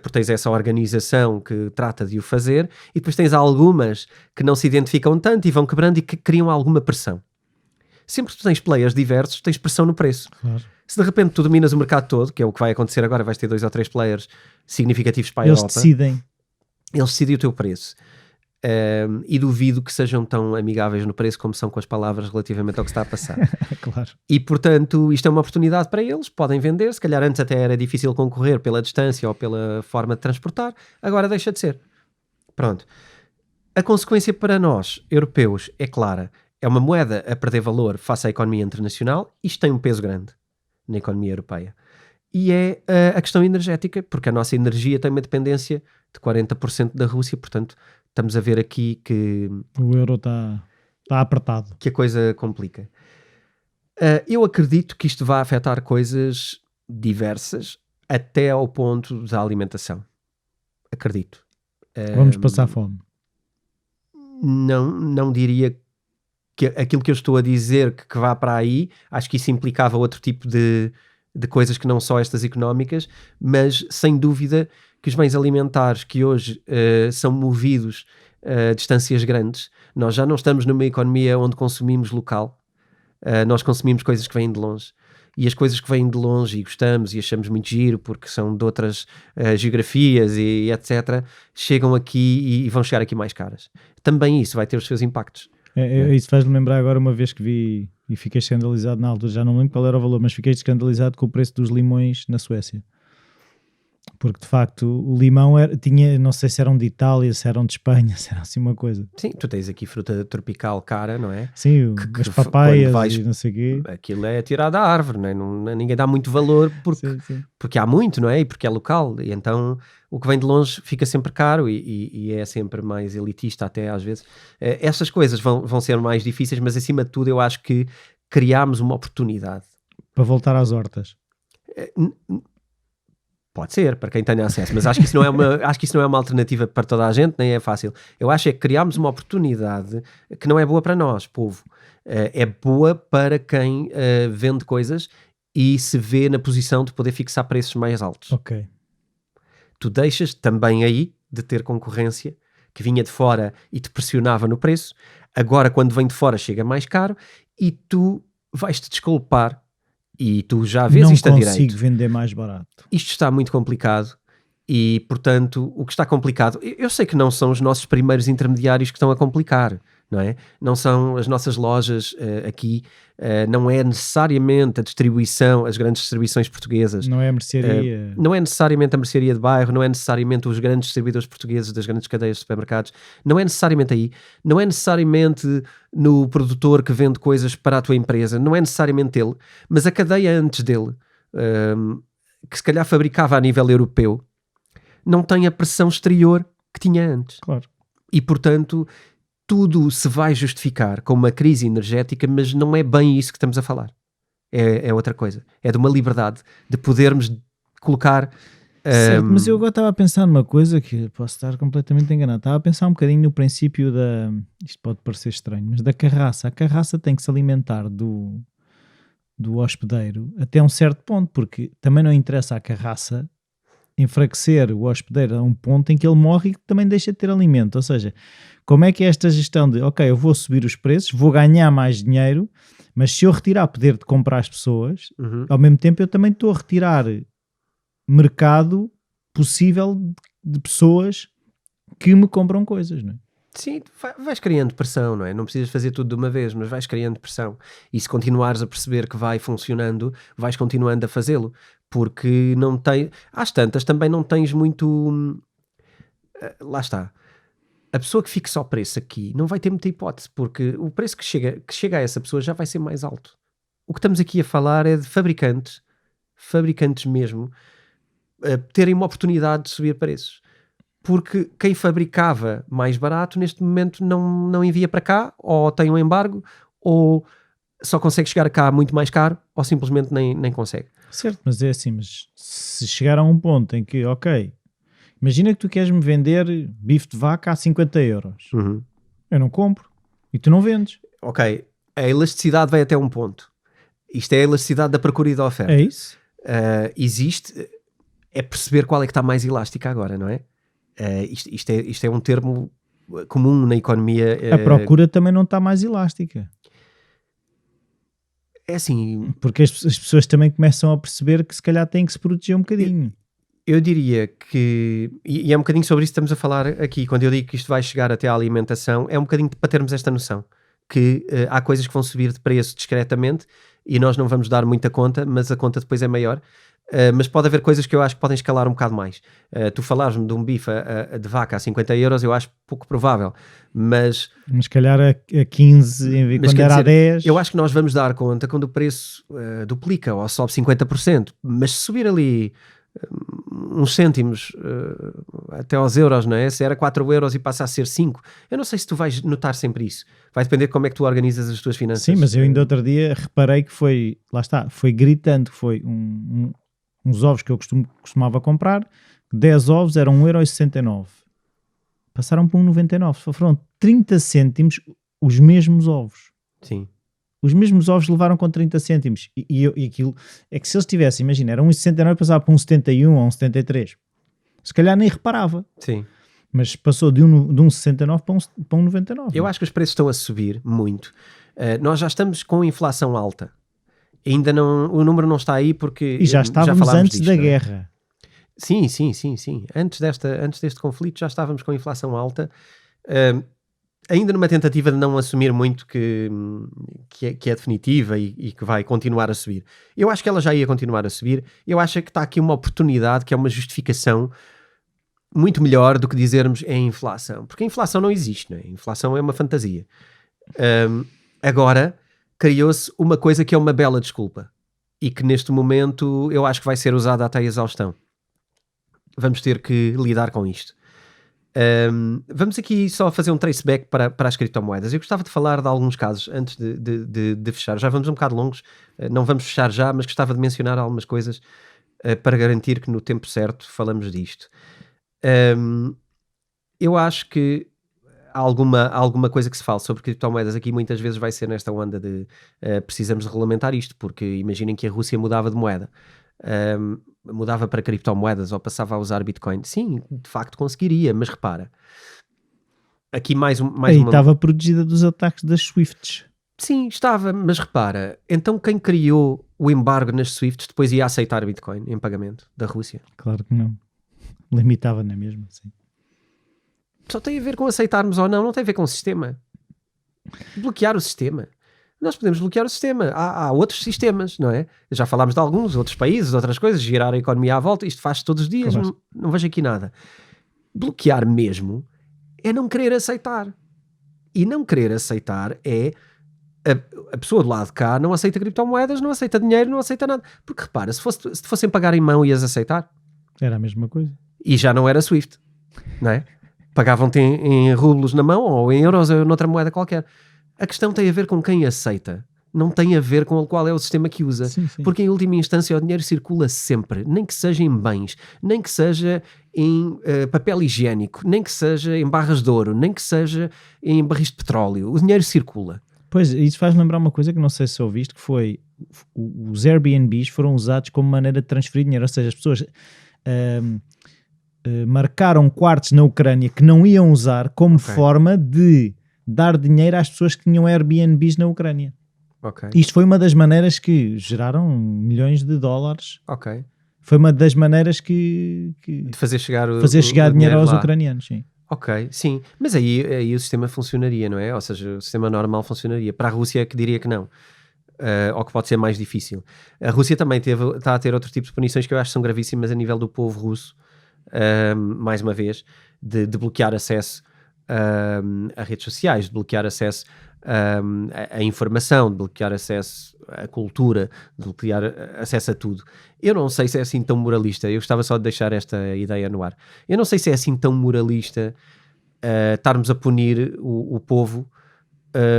porque tens essa organização que trata de o fazer, e depois tens algumas que não se identificam tanto e vão quebrando e que criam alguma pressão. Sempre que tu tens players diversos, tens pressão no preço. Claro. Se de repente tu dominas o mercado todo, que é o que vai acontecer agora, vais ter 2 ou 3 players significativos para a Eles Europa, decidem. eles decidem o teu preço. E duvido que sejam tão amigáveis no preço como são com as palavras relativamente ao que está a passar. Claro. E portanto isto é uma oportunidade para eles, podem vender, se calhar antes até era difícil concorrer pela distância ou pela forma de transportar, agora deixa de ser. Pronto. A consequência para nós, europeus, é clara. É uma moeda a perder valor face à economia internacional. Isto tem um peso grande na economia europeia. E é a questão energética, porque a nossa energia tem uma dependência de 40% da Rússia, portanto estamos a ver aqui que O euro está apertado. a coisa complica. Eu acredito que isto vai afetar coisas diversas até ao ponto da alimentação. Acredito. Vamos passar fome. Não diria que aquilo que eu estou a dizer que vá para aí, acho que isso implicava outro tipo de coisas que não só estas económicas, mas sem dúvida que os bens alimentares que hoje são movidos a distâncias grandes, nós já não estamos numa economia onde consumimos local, nós consumimos coisas que vêm de longe, e as coisas que vêm de longe e gostamos e achamos muito giro porque são de outras geografias e etc, chegam aqui e vão chegar aqui mais caras. Também isso vai ter os seus impactos. Isso faz-me lembrar agora uma vez que vi e fiquei escandalizado na altura, já não lembro qual era o valor, mas fiquei escandalizado com o preço dos limões na Suécia. Porque de facto o limão tinha, não sei se eram de Itália, se eram de Espanha, se era assim uma coisa. Sim, tu tens aqui fruta tropical cara, não é? Sim, as papaias vais, e não sei o quê. Aquilo é tirado da árvore, não é? Ninguém dá muito valor porque há muito, não é? E porque é local, e então o que vem de longe fica sempre caro e é sempre mais elitista até às vezes. Essas coisas vão ser mais difíceis, mas acima de tudo eu acho que criámos uma oportunidade. Para voltar às hortas. Pode ser, para quem tenha acesso, mas acho que isso não é uma alternativa para toda a gente, nem é fácil. Eu acho é que criámos uma oportunidade que não é boa para nós, povo. É boa para quem vende coisas e se vê na posição de poder fixar preços mais altos. Ok. Tu deixas também aí de ter concorrência que vinha de fora e te pressionava no preço. Agora, quando vem de fora, chega mais caro e tu vais-te desculpar. E tu já vês isto a direito. Não consigo vender mais barato. Isto está muito complicado e, portanto, o que está complicado... Eu sei que não são os nossos primeiros intermediários que estão a complicar, não é? Não são as nossas lojas aqui, não é necessariamente a distribuição, as grandes distribuições portuguesas. Não é a mercearia. Não é necessariamente a mercearia de bairro, não é necessariamente os grandes distribuidores portugueses das grandes cadeias de supermercados, não é necessariamente aí, não é necessariamente no produtor que vende coisas para a tua empresa, não é necessariamente ele, mas a cadeia antes dele, que se calhar fabricava a nível europeu, não tem a pressão exterior que tinha antes. Claro. E, portanto, tudo se vai justificar com uma crise energética, mas não é bem isso que estamos a falar. É outra coisa. É de uma liberdade de podermos colocar... Certo, mas eu agora estava a pensar numa coisa que posso estar completamente enganado. Estava a pensar um bocadinho no princípio da... Isto pode parecer estranho, mas da carraça. A carraça tem que se alimentar do hospedeiro até um certo ponto, porque também não interessa à carraça enfraquecer o hospedeiro a um ponto em que ele morre e também deixa de ter alimento. Ou seja, como é que é esta gestão de, ok, eu vou subir os preços, vou ganhar mais dinheiro, mas se eu retirar poder de comprar as pessoas, ao mesmo tempo eu também estou a retirar mercado possível de pessoas que me compram coisas, não é? Sim, vais criando pressão, não é? Não precisas fazer tudo de uma vez, mas vais criando pressão. E se continuares a perceber que vai funcionando, vais continuando a fazê-lo. Porque não tem... Às tantas também não tens muito... Lá está. A pessoa que fixa o preço aqui não vai ter muita hipótese, porque o preço que chega a essa pessoa já vai ser mais alto. O que estamos aqui a falar é de fabricantes mesmo, terem uma oportunidade de subir preços. Porque quem fabricava mais barato, neste momento não envia para cá, ou tem um embargo, ou só consegue chegar cá muito mais caro, ou simplesmente nem consegue. Certo, mas é assim, mas se chegar a um ponto em que, ok, imagina que tu queres-me vender bife de vaca a 50 euros. Eu não compro. E tu não vendes. Ok, a elasticidade vai até um ponto. Isto é a elasticidade da procura e da oferta. É isso? Existe, é perceber qual é que está mais elástica agora, não é? Isto é um termo comum na economia. A procura também não está mais elástica. É assim... Porque as pessoas também começam a perceber que se calhar têm que se proteger um bocadinho. Eu diria que, e é um bocadinho sobre isso que estamos a falar aqui, quando eu digo que isto vai chegar até à alimentação, é um bocadinho para termos esta noção, que há coisas que vão subir de preço discretamente e nós não vamos dar muita conta, mas a conta depois é maior. Mas pode haver coisas que eu acho que podem escalar um bocado mais. Tu falares-me de um bife de vaca a 50 euros, eu acho pouco provável, mas se calhar a 15 em vez de quando era a 10. Eu acho que nós vamos dar conta quando o preço duplica ou sobe 50%, mas se subir ali uns cêntimos até aos euros, não é? Se era 4 euros e passa a ser 5, eu não sei se tu vais notar sempre isso. Vai depender de como é que tu organizas as tuas finanças. Sim, mas eu ainda outro dia reparei que foi, lá está, foi gritando, foi uns ovos que eu costumava comprar, 10 ovos eram 1,69€. Passaram para 1,99€. Só foram 30 cêntimos os mesmos ovos. Sim. Os mesmos ovos levaram com 30 cêntimos. E aquilo é que se eles tivessem, imagina, era 1,69 passava para 1,71 ou 1,73. Se calhar nem reparava. Sim. Mas passou de 1,69 para 1,99. Eu acho que os preços estão a subir muito. Nós já estamos com inflação alta. Ainda não, o número não está aí porque... E já estávamos antes disto, da guerra. Sim. Antes deste conflito já estávamos com inflação alta. Ainda numa tentativa de não assumir muito que é definitiva e que vai continuar a subir. Eu acho que ela já ia continuar a subir. Eu acho que está aqui uma oportunidade, que é uma justificação muito melhor do que dizermos é inflação. Porque a inflação não existe, não é? A inflação é uma fantasia. Agora, criou-se uma coisa que é uma bela desculpa. E que neste momento eu acho que vai ser usada até a exaustão. Vamos ter que lidar com isto. Vamos aqui só fazer um traceback para as criptomoedas. Eu gostava de falar de alguns casos antes de fechar. Já vamos um bocado longos, não vamos fechar já, mas gostava de mencionar algumas coisas para garantir que no tempo certo falamos disto. Eu acho que há alguma coisa que se fala sobre criptomoedas aqui muitas vezes vai ser nesta onda de precisamos de regulamentar isto, porque imaginem que a Rússia mudava de moeda. Mudava para criptomoedas ou passava a usar Bitcoin. Sim, de facto conseguiria, mas repara, aqui mais uma... estava protegida dos ataques das Swifts. Sim, estava, mas repara, então quem criou o embargo nas Swifts depois ia aceitar Bitcoin em pagamento da Rússia? Claro que não. Limitava na mesma, sim. Só tem a ver com aceitarmos ou não tem a ver com o sistema. Bloquear o sistema. Nós podemos bloquear o sistema. Há outros sistemas, não é? Já falámos de alguns, outros países, outras coisas, girar a economia à volta, isto faz todos os dias, não vejo aqui nada. Bloquear mesmo é não querer aceitar. E não querer aceitar é a pessoa do lado de cá não aceita criptomoedas, não aceita dinheiro, não aceita nada. Porque repara, se te fossem pagar em mão, ias aceitar? Era a mesma coisa. E já não era Swift, não é? Pagavam-te em rublos na mão ou em euros ou noutra moeda qualquer. A questão tem a ver com quem aceita, não tem a ver com qual é o sistema que usa. Sim. Porque em última instância o dinheiro circula sempre, nem que seja em bens, nem que seja em papel higiênico, nem que seja em barras de ouro, nem que seja em barris de petróleo. O dinheiro circula. Pois, isso faz lembrar uma coisa que não sei se ouviste, que foi os Airbnbs foram usados como maneira de transferir dinheiro, ou seja, as pessoas marcaram quartos na Ucrânia que não iam usar como forma de dar dinheiro às pessoas que tinham Airbnbs na Ucrânia. Isto foi uma das maneiras que geraram milhões de dólares. Foi uma das maneiras de fazer chegar dinheiro aos ucranianos, sim. Sim, mas aí o sistema funcionaria, não é? Ou seja, o sistema normal funcionaria. Para a Rússia é que diria que não. Ou que pode ser mais difícil. A Rússia também está a ter outro tipo de punições que eu acho que são gravíssimas a nível do povo russo, mais uma vez, de bloquear acesso a redes sociais, de bloquear acesso a informação, de bloquear acesso à cultura, de bloquear acesso a tudo. Eu não sei se é assim tão moralista. Eu gostava só de deixar esta ideia no ar. Eu não sei se é assim tão moralista estarmos a punir o povo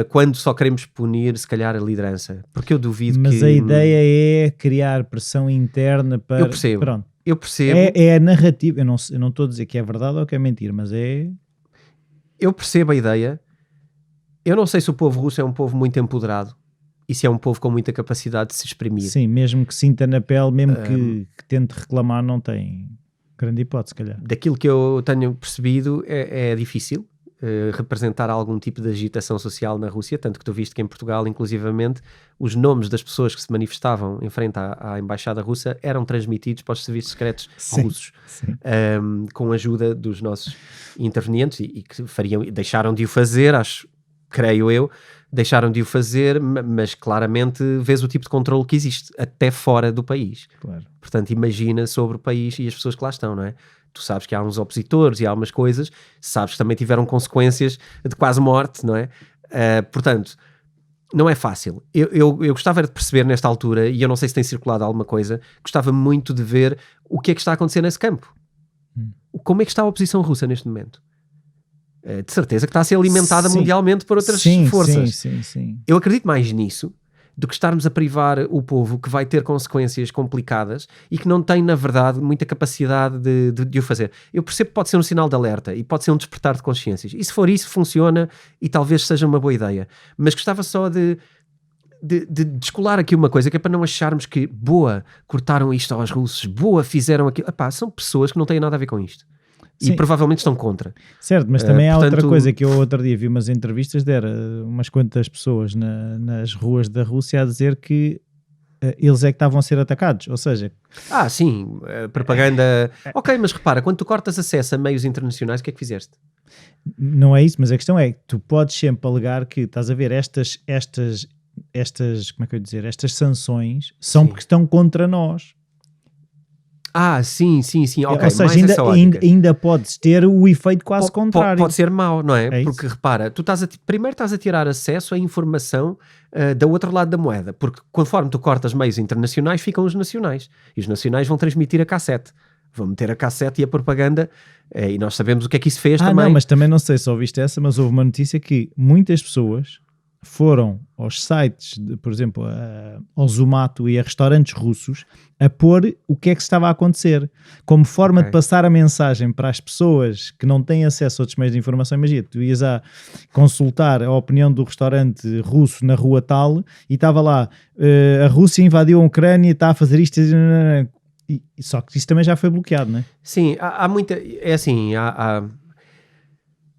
quando só queremos punir, se calhar, a liderança. Porque eu duvido Mas que... a ideia é criar pressão interna para... Eu percebo. Pronto. Eu percebo. É a narrativa. Eu não estou a dizer que é verdade ou que é mentira, mas é... Eu percebo a ideia. Eu não sei se o povo russo é um povo muito empoderado e se é um povo com muita capacidade de se exprimir. Sim, mesmo que sinta na pele, mesmo que tente reclamar, não tem grande hipótese, se calhar. Daquilo que eu tenho percebido, é difícil representar algum tipo de agitação social na Rússia, tanto que tu viste que em Portugal, inclusivamente, os nomes das pessoas que se manifestavam em frente à embaixada russa eram transmitidos para os serviços secretos russos, com a ajuda dos nossos intervenientes e que deixaram de o fazer, creio eu, deixaram de o fazer, mas claramente vês o tipo de controle que existe, até fora do país. Claro. Portanto, imagina sobre o país e as pessoas que lá estão, não é? Tu sabes que há uns opositores e há umas coisas, sabes que também tiveram consequências de quase morte, não é? Portanto, não é fácil. Eu gostava de perceber nesta altura, e eu não sei se tem circulado alguma coisa, gostava muito de ver o que é que está a acontecer nesse campo. Como é que está a oposição russa neste momento? De certeza que está a ser alimentada mundialmente por outras forças. Sim. Eu acredito mais nisso do que estarmos a privar o povo que vai ter consequências complicadas e que não tem, na verdade, muita capacidade de o fazer. Eu percebo que pode ser um sinal de alerta e pode ser um despertar de consciências. E se for isso, funciona e talvez seja uma boa ideia. Mas gostava só de descolar aqui uma coisa, que é para não acharmos que, boa, cortaram isto aos russos, boa, fizeram aquilo. Epá, são pessoas que não têm nada a ver com isto. E provavelmente estão contra. Certo, mas também há outra coisa que eu outro dia vi umas entrevistas de umas quantas pessoas nas ruas da Rússia a dizer que eles é que estavam a ser atacados, ou seja... sim, propaganda... Ok, mas repara, quando tu cortas acesso a meios internacionais, o que é que fizeste? Não é isso, mas a questão é que tu podes sempre alegar que, estás a ver, estas como é que eu ia dizer, estas sanções são porque estão contra nós. Sim, ok. Ou seja, ainda podes ter o efeito quase contrário. Pode ser mau, não é? Porque repara, tu primeiro estás a tirar acesso à informação do outro lado da moeda, porque conforme tu cortas meios internacionais, ficam os nacionais. E os nacionais vão transmitir a cassete. Vão meter a cassete e a propaganda, e nós sabemos o que é que isso fez também. Não, mas também não sei se ouviste essa, mas houve uma notícia que muitas pessoas foram aos sites, por exemplo, ao Zomato e a restaurantes russos a pôr o que é que estava a acontecer, como forma de passar a mensagem para as pessoas que não têm acesso a outros meios de informação. Imagina, tu ias a consultar a opinião do restaurante russo na rua tal e estava lá, a Rússia invadiu a Ucrânia e está a fazer isto, só que isso também já foi bloqueado, não é? Sim, há muita... É assim,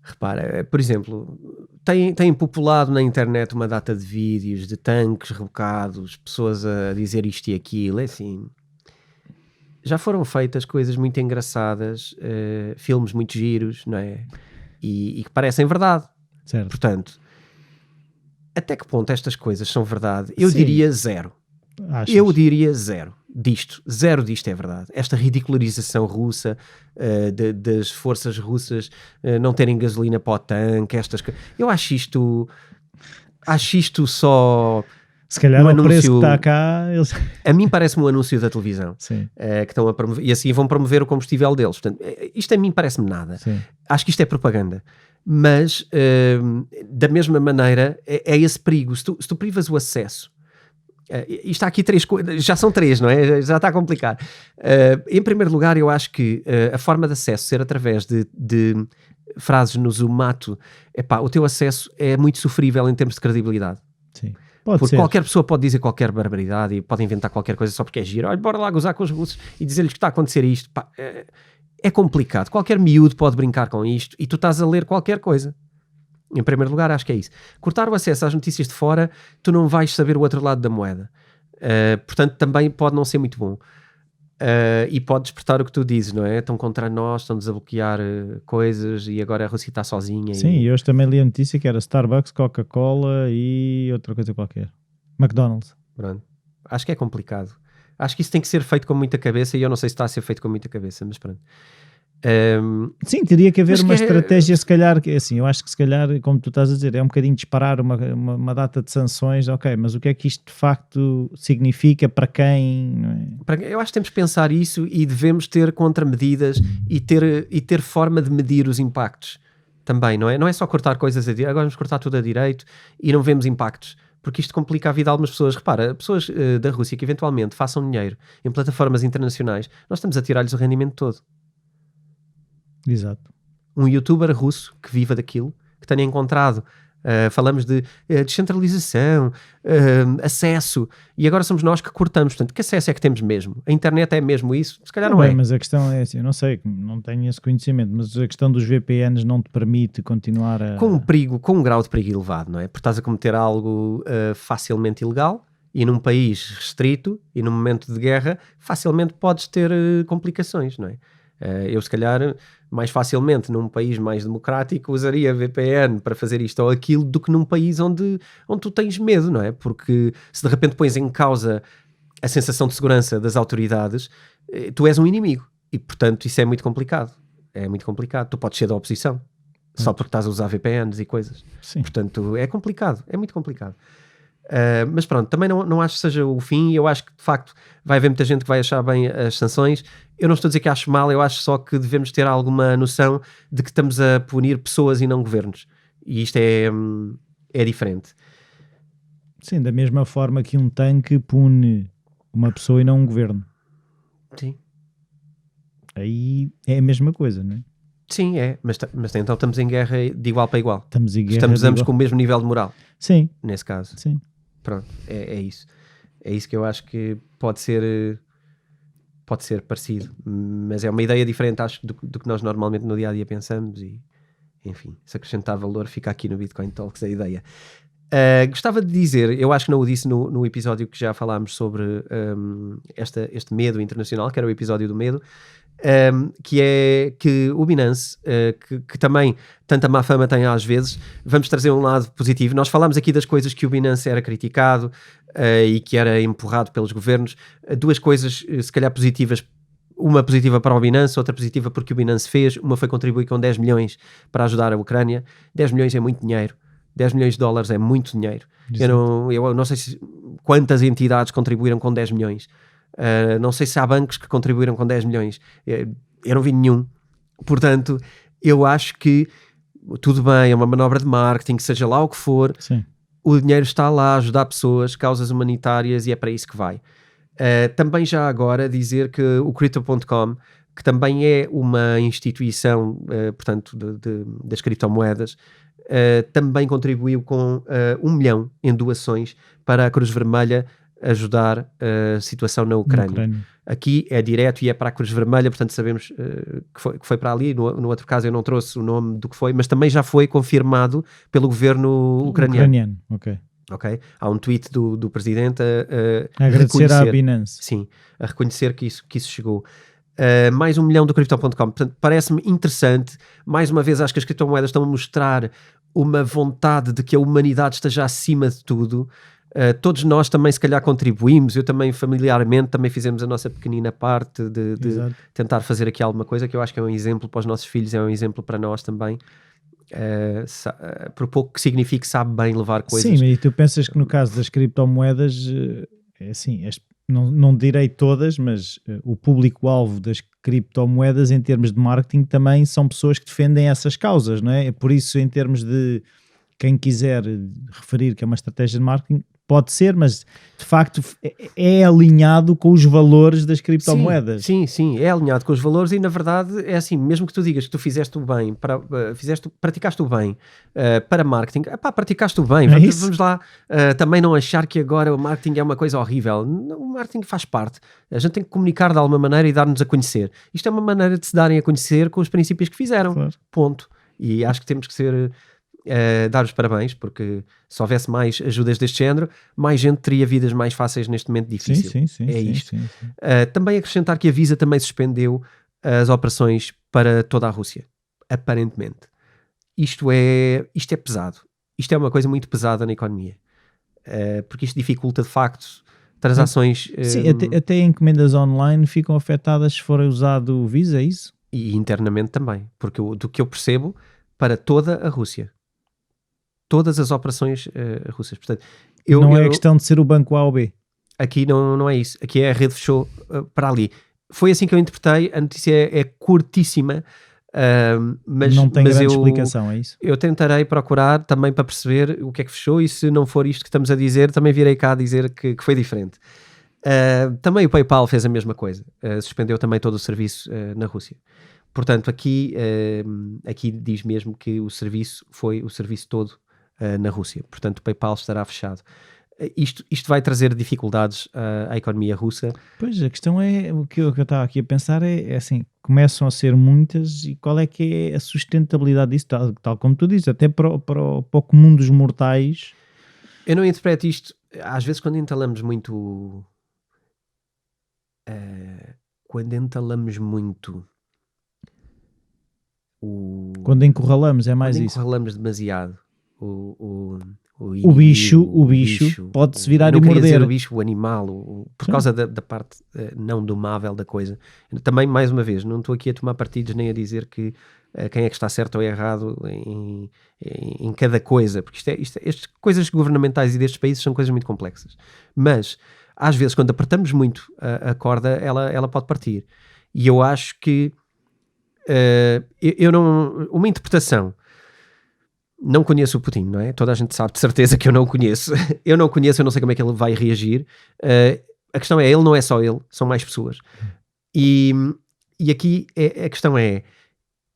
repara, por exemplo, tem populado na internet uma data de vídeos de tanques rebocados, pessoas a dizer isto e aquilo, é assim... Já foram feitas coisas muito engraçadas, filmes muito giros, não é? E que parecem verdade. Certo. Portanto, até que ponto estas coisas são verdade? Eu diria zero. Achas? Eu diria zero disto é verdade. Esta ridicularização russa, das forças russas não terem gasolina para o tanque, eu acho isto só... Se calhar o preço que está cá... A mim parece-me um anúncio da televisão. Sim. Que estão a promover, e assim vão promover o combustível deles. Portanto, isto a mim parece-me nada. Sim. Acho que isto é propaganda. Mas, da mesma maneira, é esse perigo. Se tu privas o acesso, isto há aqui já são três, não é? Já está a complicar. Em primeiro lugar, eu acho que a forma de acesso ser através de frases no Zomato, o teu acesso é muito sofrível em termos de credibilidade. Sim. Porque qualquer pessoa pode dizer qualquer barbaridade e pode inventar qualquer coisa só porque é giro. Olha, bora lá gozar com os russos e dizer-lhes que está a acontecer isto. É complicado. Qualquer miúdo pode brincar com isto e tu estás a ler qualquer coisa. Em primeiro lugar, acho que é isso. Cortar o acesso às notícias de fora, tu não vais saber o outro lado da moeda. Portanto, também pode não ser muito bom. E pode despertar o que tu dizes, não é? Estão contra nós, estão-nos a bloquear coisas e agora a Rússia está sozinha. Sim, e hoje também li a notícia que era Starbucks, Coca-Cola e outra coisa qualquer. McDonald's. Pronto. Acho que é complicado. Acho que isso tem que ser feito com muita cabeça e eu não sei se está a ser feito com muita cabeça, mas pronto. Sim, teria que haver Mas uma que é- estratégia, se calhar, que, assim, eu acho que se calhar, como tu estás a dizer, é um bocadinho disparar uma data de sanções, ok, mas o que é que isto de facto significa para quem? Não é? Eu acho que temos que pensar isso e devemos ter contramedidas e ter forma de medir os impactos também, não é? Não é só cortar coisas a direito, agora vamos cortar tudo a direito e não vemos impactos, porque isto complica a vida de algumas pessoas. Repara, pessoas da Rússia que eventualmente façam dinheiro em plataformas internacionais, nós estamos a tirar-lhes o rendimento todo. Exato. Um youtuber russo que viva daquilo, que tenha encontrado, falamos de descentralização, acesso, e agora somos nós que cortamos. Portanto, que acesso é que temos mesmo? A internet é mesmo isso? Se calhar não bem, é. mas a questão é assim, eu não sei, não tenho esse conhecimento, mas a questão dos VPNs não te permite continuar a... Com um grau de perigo elevado, não é? Porque estás a cometer algo facilmente ilegal e num país restrito e num momento de guerra facilmente podes ter complicações, não é? Eu se calhar mais facilmente num país mais democrático usaria VPN para fazer isto ou aquilo do que num país onde tu tens medo, não é? Porque se de repente pões em causa a sensação de segurança das autoridades, tu és um inimigo e portanto isso é muito complicado. É muito complicado. Tu podes ser da oposição só porque estás a usar VPNs e coisas. Sim. Portanto, é complicado, é muito complicado. Mas pronto, também não acho que seja o fim. Eu acho que de facto vai haver muita gente que vai achar bem as sanções. Eu não estou a dizer que acho mal, eu acho só que devemos ter alguma noção de que estamos a punir pessoas e não governos. E isto é diferente. Sim, da mesma forma que um tanque pune uma pessoa e não um governo. Sim. Aí é a mesma coisa, não é? Sim, é, mas então estamos em guerra de igual para igual. Estamos em guerra Estamos de ambos igual. com o mesmo nível de moral, Sim, nesse caso. sim. Pronto, é isso. É isso que eu acho que pode ser parecido, mas é uma ideia diferente, acho, do que nós normalmente no dia a dia pensamos. E enfim, se acrescentar valor, fica aqui no Bitcoin Talks a ideia. Gostava de dizer, eu acho que não o disse no episódio que já falámos sobre este medo internacional, que era o episódio do medo, que é que o Binance, que também tanta má fama tem às vezes, vamos trazer um lado positivo. Nós falámos aqui das coisas que o Binance era criticado e que era empurrado pelos governos. Duas coisas, se calhar positivas, uma positiva para o Binance, outra positiva porque o Binance fez. Uma foi contribuir com 10 milhões para ajudar a Ucrânia. 10 milhões é muito dinheiro. 10 milhões de dólares é muito dinheiro. Eu não sei quantas entidades contribuíram com 10 milhões. Não sei se há bancos que contribuíram com 10 milhões. Eu não vi nenhum. Portanto, eu acho que tudo bem, é uma manobra de marketing, seja lá o que for. Sim. O dinheiro está lá a ajudar pessoas, causas humanitárias, e é para isso que vai. Também já agora dizer que o Crypto.com, que também é uma instituição, portanto, das criptomoedas, também contribuiu com 1 milhão em doações para a Cruz Vermelha ajudar a situação na Ucrânia. Aqui é direto e é para a Cruz Vermelha, portanto sabemos que foi para ali. No outro caso eu não trouxe o nome do que foi, mas também já foi confirmado pelo governo ucraniano. Ok. Há um tweet do presidente a agradecer à Binance. Sim, a reconhecer que isso chegou. Mais 1 milhão do Crypto.com. Portanto, parece-me interessante. Mais uma vez, acho que as criptomoedas estão a mostrar uma vontade de que a humanidade esteja acima de tudo. Todos nós também se calhar contribuímos, eu também familiarmente também fizemos a nossa pequenina parte de tentar fazer aqui alguma coisa, que eu acho que é um exemplo para os nossos filhos, é um exemplo para nós também. Por pouco que signifique, sabe bem levar coisas. Sim, e tu pensas que no caso das criptomoedas, é assim, não direi todas, mas o público-alvo das criptomoedas em termos de marketing também são pessoas que defendem essas causas, não é? Por isso, em termos de quem quiser referir que é uma estratégia de marketing, pode ser, mas de facto é alinhado com os valores das criptomoedas. Sim, é alinhado com os valores e na verdade é assim, mesmo que tu digas que tu fizeste o bem, praticaste o bem para marketing, praticaste o bem, vamos lá também não achar que agora o marketing é uma coisa horrível. O marketing faz parte, a gente tem que comunicar de alguma maneira e dar-nos a conhecer. Isto é uma maneira de se darem a conhecer com os princípios que fizeram, claro. Ponto. E acho que temos que ser... dar os parabéns, porque se houvesse mais ajudas deste género, mais gente teria vidas mais fáceis neste momento difícil. Isto. Também acrescentar que a Visa também suspendeu as operações para toda a Rússia, aparentemente. Isto é pesado. Isto é uma coisa muito pesada na economia, porque isto dificulta de facto transações. Sim, até encomendas online ficam afetadas se for usado o Visa, é isso? e internamente também, porque do que eu percebo, para toda a Rússia. Todas as operações russas. Portanto, Não é questão de ser o banco A ou B. Aqui não é isso. Aqui a rede fechou para ali. Foi assim que eu interpretei. A notícia é curtíssima, mas não tem grande eu, explicação, é isso? Eu tentarei procurar também para perceber o que é que fechou, e se não for isto que estamos a dizer, também virei cá dizer que foi diferente. Também o PayPal fez a mesma coisa. Suspendeu também todo o serviço na Rússia. Portanto, aqui diz mesmo que o serviço foi o serviço todo na Rússia. Portanto, o PayPal estará fechado. Isto vai trazer dificuldades à economia russa. Pois, a questão é, o que eu estava aqui a pensar é assim, começam a ser muitas, e qual é que é a sustentabilidade disso, tal como tu dizes, até para o comum dos mortais. Eu não interpreto isto, às vezes quando entalamos muito... Quando encurralamos, é mais quando isso. encurralamos demasiado o bicho pode-se virar não e queria morder. dizer o bicho, o animal, por causa da parte não domável da coisa. Também, mais uma vez, não estou aqui a tomar partidos nem a dizer que quem é que está certo ou errado em cada coisa, porque estas coisas governamentais e destes países são coisas muito complexas. Mas, às vezes, quando apertamos muito a corda, ela pode partir. E eu acho que uma interpretação. Não conheço o Putin, não é? Toda a gente sabe de certeza que eu não o conheço. Eu não não sei como é que ele vai reagir. A questão é, ele não é só ele, são mais pessoas. E aqui a questão é,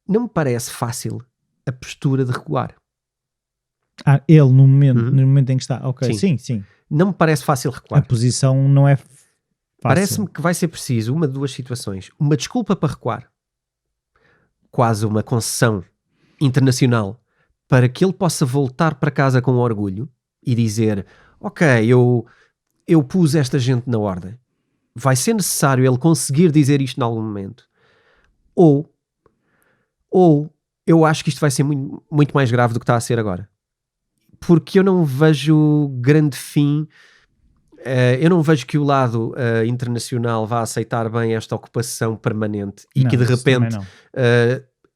não me parece fácil a postura de recuar. Ele no momento em que está. Ok, sim. Não me parece fácil recuar. A posição não é fácil. Parece-me que vai ser preciso uma de duas situações. Uma desculpa para recuar. Quase uma concessão internacional para que ele possa voltar para casa com orgulho e dizer, ok, eu pus esta gente na ordem. Vai ser necessário ele conseguir dizer isto em algum momento. Ou eu acho que isto vai ser muito, muito mais grave do que está a ser agora. Porque eu não vejo grande fim, eu não vejo que o lado internacional vá aceitar bem esta ocupação permanente e que de repente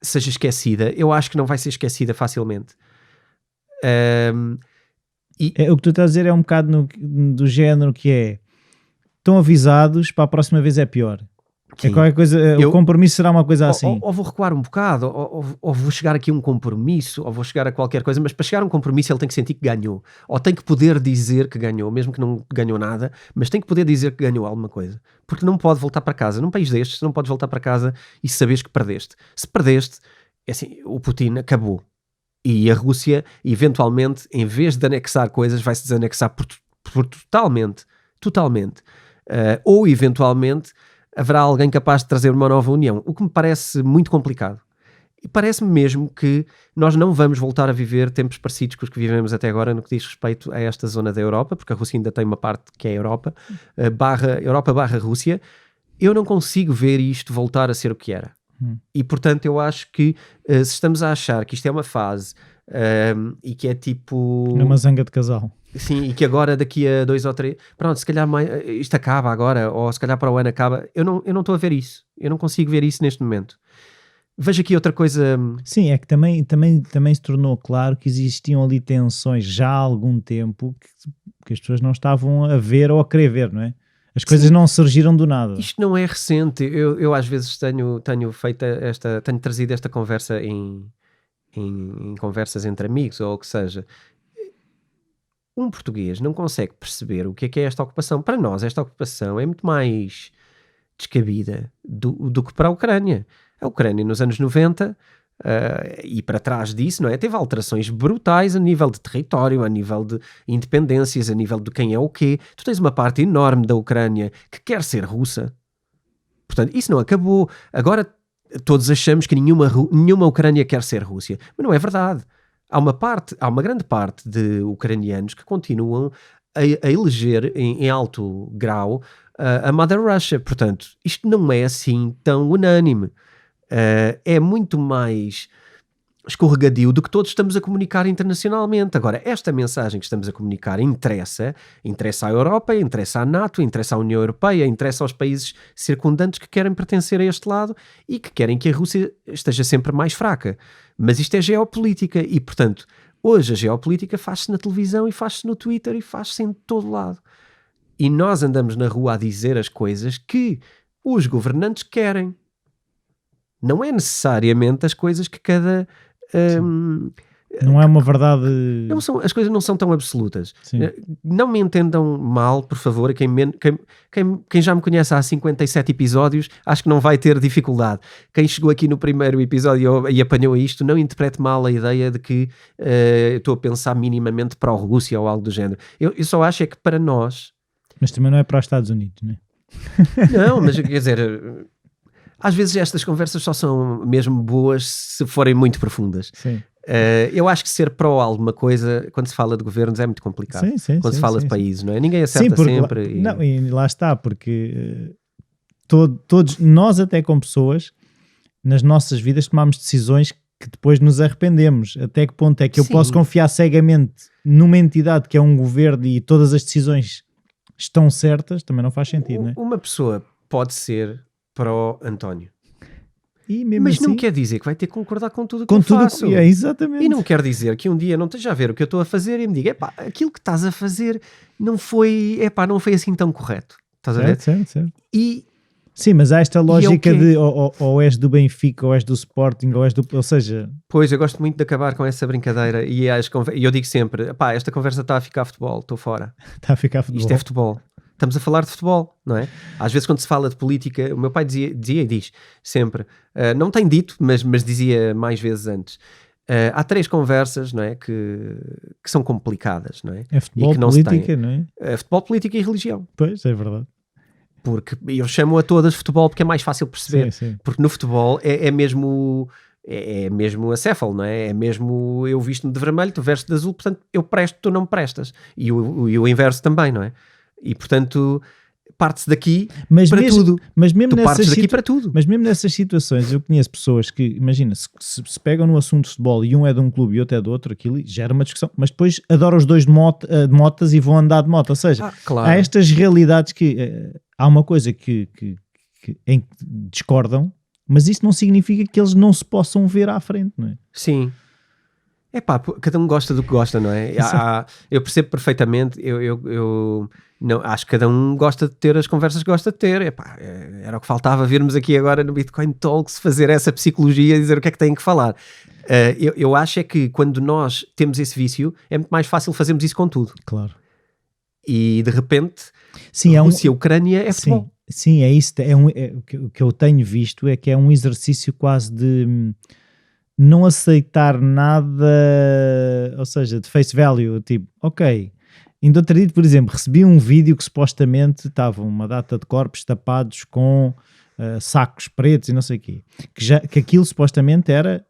seja esquecida. Eu acho que não vai ser esquecida facilmente. O que tu estás a dizer é um bocado do género que é, estão avisados, para a próxima vez é pior. Sim. É qualquer coisa, o compromisso será uma coisa assim. Ou vou recuar um bocado, ou vou chegar aqui a um compromisso, ou vou chegar a qualquer coisa, mas para chegar a um compromisso ele tem que sentir que ganhou, ou tem que poder dizer que ganhou, mesmo que não ganhou nada, mas tem que poder dizer que ganhou alguma coisa, porque não pode voltar para casa. Num país destes, não podes voltar para casa e saberes que perdeste. Se perdeste, é assim, o Putin acabou. E a Rússia, eventualmente, em vez de anexar coisas, vai-se desanexar por totalmente. Ou, eventualmente, haverá alguém capaz de trazer uma nova união, o que me parece muito complicado. E parece-me mesmo que nós não vamos voltar a viver tempos parecidos com os que vivemos até agora no que diz respeito a esta zona da Europa, porque a Rússia ainda tem uma parte que é a Europa barra Rússia. Eu não consigo ver isto voltar a ser o que era. E, portanto, eu acho que se estamos a achar que isto é uma fase e que é tipo... É uma zanga de casal. Sim, e que agora daqui a 2 ou 3... Pronto, se calhar isto acaba agora, ou se calhar para o ano acaba. Eu não estou a ver isso. Eu não consigo ver isso neste momento. Vejo aqui outra coisa... Sim, é que também se tornou claro que existiam ali tensões já há algum tempo que as pessoas não estavam a ver ou a querer ver, não é? As coisas não surgiram do nada. Isto não é recente. Eu às vezes tenho trazido esta conversa em conversas entre amigos ou o que seja. Um português não consegue perceber o que é esta ocupação. Para nós, esta ocupação é muito mais descabida do que para a Ucrânia. A Ucrânia, nos anos 90, e para trás disso, não é? Teve alterações brutais a nível de território, a nível de independências, a nível de quem é o quê. Tu tens uma parte enorme da Ucrânia que quer ser russa. Portanto, isso não acabou. Agora, todos achamos que nenhuma Ucrânia quer ser Rússia. Mas não é verdade. Há uma grande parte de ucranianos que continuam a eleger em alto grau a Mother Russia. Portanto, isto não é assim tão unânime. É muito mais escorregadio do que todos estamos a comunicar internacionalmente. Agora, esta mensagem que estamos a comunicar interessa à Europa, interessa à NATO, interessa à União Europeia, interessa aos países circundantes que querem pertencer a este lado e que querem que a Rússia esteja sempre mais fraca. Mas isto é geopolítica e, portanto, hoje a geopolítica faz-se na televisão e faz-se no Twitter e faz-se em todo lado. E nós andamos na rua a dizer as coisas que os governantes querem. Não é necessariamente as coisas que cada... não é uma verdade... as coisas não são tão absolutas. Sim. Não me entendam mal, por favor, quem já me conhece há 57 episódios, acho que não vai ter dificuldade. Quem chegou aqui no primeiro episódio e apanhou isto, não interprete mal a ideia de que estou a pensar minimamente para a Rússia ou algo do género. Eu só acho é que para nós... Mas também não é para os Estados Unidos, não é? Não, mas quer dizer... Às vezes estas conversas só são mesmo boas se forem muito profundas. Sim. Eu acho que ser pró alguma coisa, quando se fala de governos, é muito complicado. Quando se fala de países, não é? Ninguém acerta sempre. E lá está, porque todos, nós até como pessoas, nas nossas vidas tomamos decisões que depois nos arrependemos. Até que ponto é que eu posso confiar cegamente numa entidade que é um governo e todas as decisões estão certas? Também não faz sentido, não é? Uma pessoa pode ser pró-António. Mas não assim, quer dizer que vai ter que concordar com tudo o que eu faço. Exatamente. E não quer dizer que um dia não esteja a ver o que eu estou a fazer e me diga, aquilo que estás a fazer não foi assim tão correto. Estás a ver? Certo. E... Sim, mas há esta lógica de ou és do Benfica, ou és do Sporting, ou seja... Pois, eu gosto muito de acabar com essa brincadeira e eu digo sempre, esta conversa está a ficar futebol, estou fora. Está a ficar futebol. Isto é futebol. Estamos a falar de futebol, não é? Às vezes quando se fala de política, o meu pai dizia e diz sempre, não tem dito, mas dizia mais vezes antes, há 3 conversas, não é, que são complicadas, não é? É futebol, e que não política, não é? É futebol, política e religião. Pois, é verdade. Porque eu chamo a todas futebol porque é mais fácil perceber. Sim. Porque no futebol é mesmo... É mesmo acéfalo, não é? É mesmo eu visto-me de vermelho, tu vestes de azul, portanto eu presto, tu não me prestas. E o inverso também, não é? E portanto parte-se daqui para tudo. Mas mesmo tu partes daqui para tudo. Mas mesmo nessas situações eu conheço pessoas que, imagina, se pegam no assunto de futebol e um é de um clube e outro é do outro, aquilo gera uma discussão, mas depois adoram os dois de motas e vão andar de moto. Ou seja, claro. há estas realidades que há uma coisa em que discordam, mas isso não significa que eles não se possam ver à frente, não é? Sim. Cada um gosta do que gosta, não é? Eu percebo perfeitamente, eu não, acho que cada um gosta de ter as conversas que gosta de ter. Era o que faltava virmos aqui agora no Bitcoin Talks fazer essa psicologia e dizer o que é que têm que falar. Eu acho é que quando nós temos esse vício é muito mais fácil fazermos isso com tudo. Claro. E de repente, sim, Rússia, Ucrânia é futebol. Sim, é isso. O que eu tenho visto é que é um exercício quase de não aceitar nada, ou seja, de face value, tipo, ok, ainda outro dia, por exemplo, recebi um vídeo que supostamente estava uma data de corpos tapados com sacos pretos e não sei o quê, que aquilo supostamente era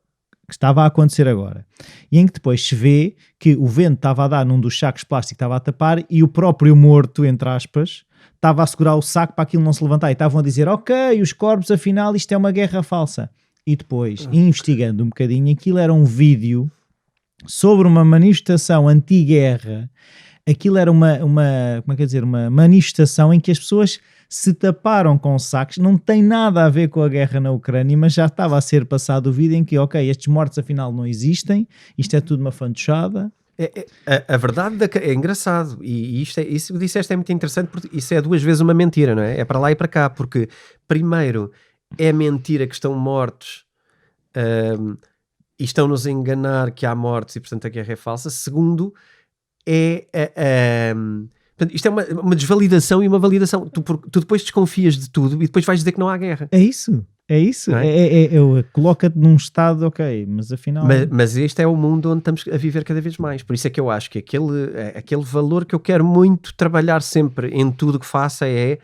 que estava a acontecer agora, e em que depois se vê que o vento estava a dar num dos sacos plásticos que estava a tapar e o próprio morto, entre aspas, estava a segurar o saco para aquilo não se levantar e estavam a dizer, ok, os corpos, afinal isto é uma guerra falsa. E depois, investigando um bocadinho, aquilo era um vídeo sobre uma manifestação anti-guerra. Aquilo era uma manifestação em que as pessoas se taparam com sacos. Não tem nada a ver com a guerra na Ucrânia, mas já estava a ser passado o vídeo em que, ok, estes mortos afinal não existem, isto é tudo uma fantochada. A verdade é engraçado, e isso que disseste é muito interessante, porque isso é 2 vezes uma mentira, não é? É para lá e para cá, porque primeiro é mentira que estão mortos e estão-nos a enganar que há mortos e portanto a guerra é falsa. Segundo, portanto, isto é uma desvalidação e uma validação. Tu depois desconfias de tudo e depois vais dizer que não há guerra. É isso. Coloca-te num estado, ok, mas afinal... Mas este é o mundo onde estamos a viver cada vez mais. Por isso é que eu acho que aquele valor que eu quero muito trabalhar sempre em tudo que faça é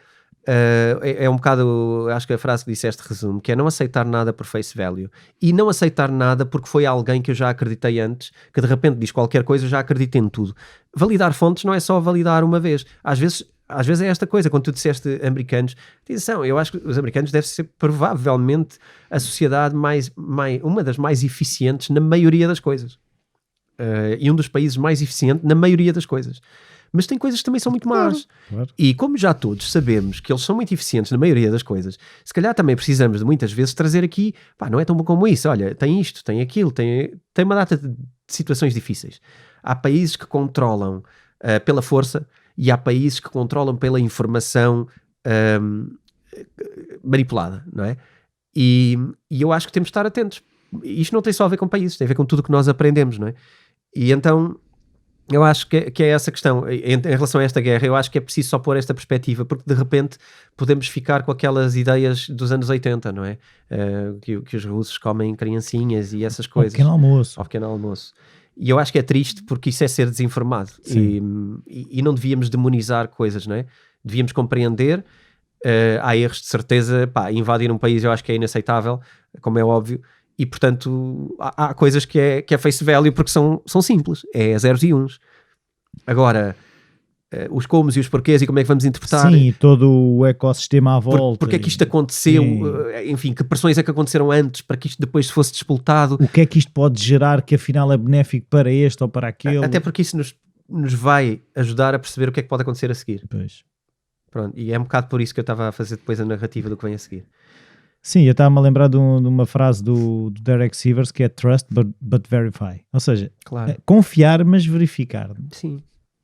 um bocado, acho que a frase que disseste resume, que é não aceitar nada por face value e não aceitar nada porque foi alguém que eu já acreditei antes, que de repente diz qualquer coisa, eu já acredito em tudo. Validar fontes não é só validar uma vez. Às vezes às vezes é esta coisa, quando tu disseste americanos, atenção, eu acho que os americanos devem ser provavelmente a sociedade uma das mais eficientes na maioria das coisas. E um dos países mais eficientes na maioria das coisas. Mas tem coisas que também são muito más. Claro. E como já todos sabemos que eles são muito eficientes na maioria das coisas, se calhar também precisamos de muitas vezes trazer aqui, não é tão bom como isso, olha, tem isto, tem aquilo, tem uma data de situações difíceis. Há países que controlam pela força e há países que controlam pela informação manipulada, não é? E eu acho que temos de estar atentos. Isto não tem só a ver com países, tem a ver com tudo o que nós aprendemos, não é? E então eu acho que é essa questão. Em relação a esta guerra, eu acho que é preciso só pôr esta perspectiva, porque de repente podemos ficar com aquelas ideias dos anos 80, não é? Que os russos comem criancinhas e essas coisas. Ao pequeno almoço. E eu acho que é triste porque isso é ser desinformado. E não devíamos demonizar coisas, não é? Devíamos compreender. Há erros de certeza. Invadir um país eu acho que é inaceitável, como é óbvio. E, portanto, há coisas que é face value porque são simples. É zeros e uns. Agora, os comos e os porquês e como é que vamos interpretar. Sim, todo o ecossistema à volta. Porque é que isto aconteceu? Enfim, que pressões é que aconteceram antes para que isto depois fosse disputado? O que é que isto pode gerar que afinal é benéfico para este ou para aquele? Até porque isso nos vai ajudar a perceber o que é que pode acontecer a seguir. Pois. Pronto, e é um bocado por isso que eu estava a fazer depois a narrativa do que vem a seguir. Sim, eu estava-me a lembrar de uma frase do Derek Sivers que é trust but verify. Ou seja, claro. Confiar mas verificar.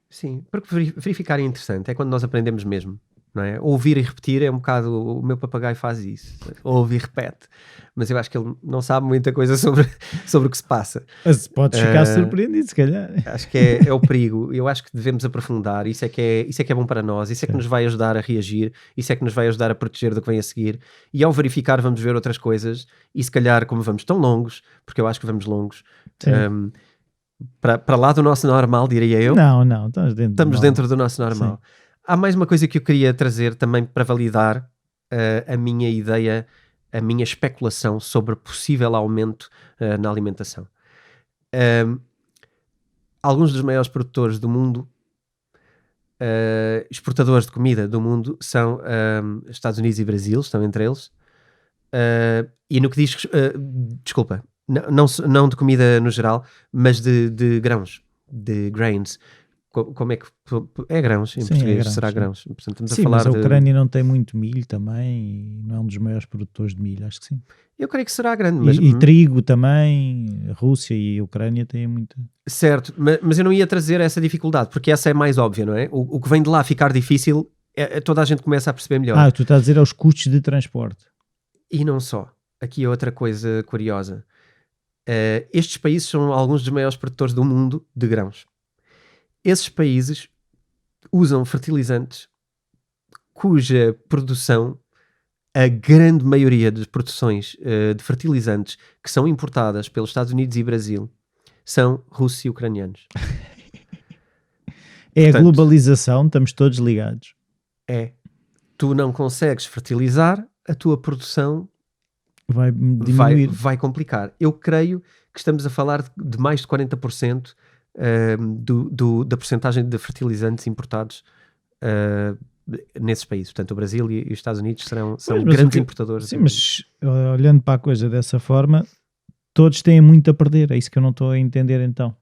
Sim, porque verificar é interessante, é quando nós aprendemos mesmo, não é? Ouvir e repetir é um bocado, o meu papagaio faz isso, ouve e repete, mas eu acho que ele não sabe muita coisa sobre o que se passa. Mas podes ficar surpreendido, se calhar. Acho que é o perigo, eu acho que devemos aprofundar, isso é que é bom para nós, isso é que nos vai ajudar a reagir, isso é que nos vai ajudar a proteger do que vem a seguir, e ao verificar vamos ver outras coisas, e se calhar como vamos tão longos, porque eu acho que vamos longos, para lá do nosso normal, diria eu. Não, estamos dentro do nosso normal. Sim. Há mais uma coisa que eu queria trazer também para validar a minha ideia, a minha especulação sobre possível aumento na alimentação. Alguns dos maiores produtores do mundo, exportadores de comida do mundo, são Estados Unidos e Brasil, estão entre eles. E no que diz... desculpa. Não de comida no geral, mas de grãos, de grains. Como é que... É grãos, em português, será grãos. Portanto, estamos a falar mas a Ucrânia não tem muito milho também, e não é um dos maiores produtores de milho, acho que sim. Eu creio que será grande. Mas... E trigo também, a Rússia e a Ucrânia têm muito... Certo, mas eu não ia trazer essa dificuldade, porque essa é mais óbvia, não é? O que vem de lá ficar difícil, toda a gente começa a perceber melhor. Tu estás a dizer aos custos de transporte. E não só. Aqui é outra coisa curiosa. Estes países são alguns dos maiores produtores do mundo de grãos. Esses países usam fertilizantes cuja produção, a grande maioria das produções de fertilizantes que são importadas pelos Estados Unidos e Brasil são russos e ucranianos. Portanto, a globalização, estamos todos ligados. Tu não consegues fertilizar, a tua produção vai diminuir. Vai complicar. Eu creio que estamos a falar de mais de 40% da percentagem de fertilizantes importados nesses países. Portanto, o Brasil e os Estados Unidos são grandes importadores. Sim, mas olhando para a coisa dessa forma, todos têm muito a perder. É isso que eu não estou a entender então.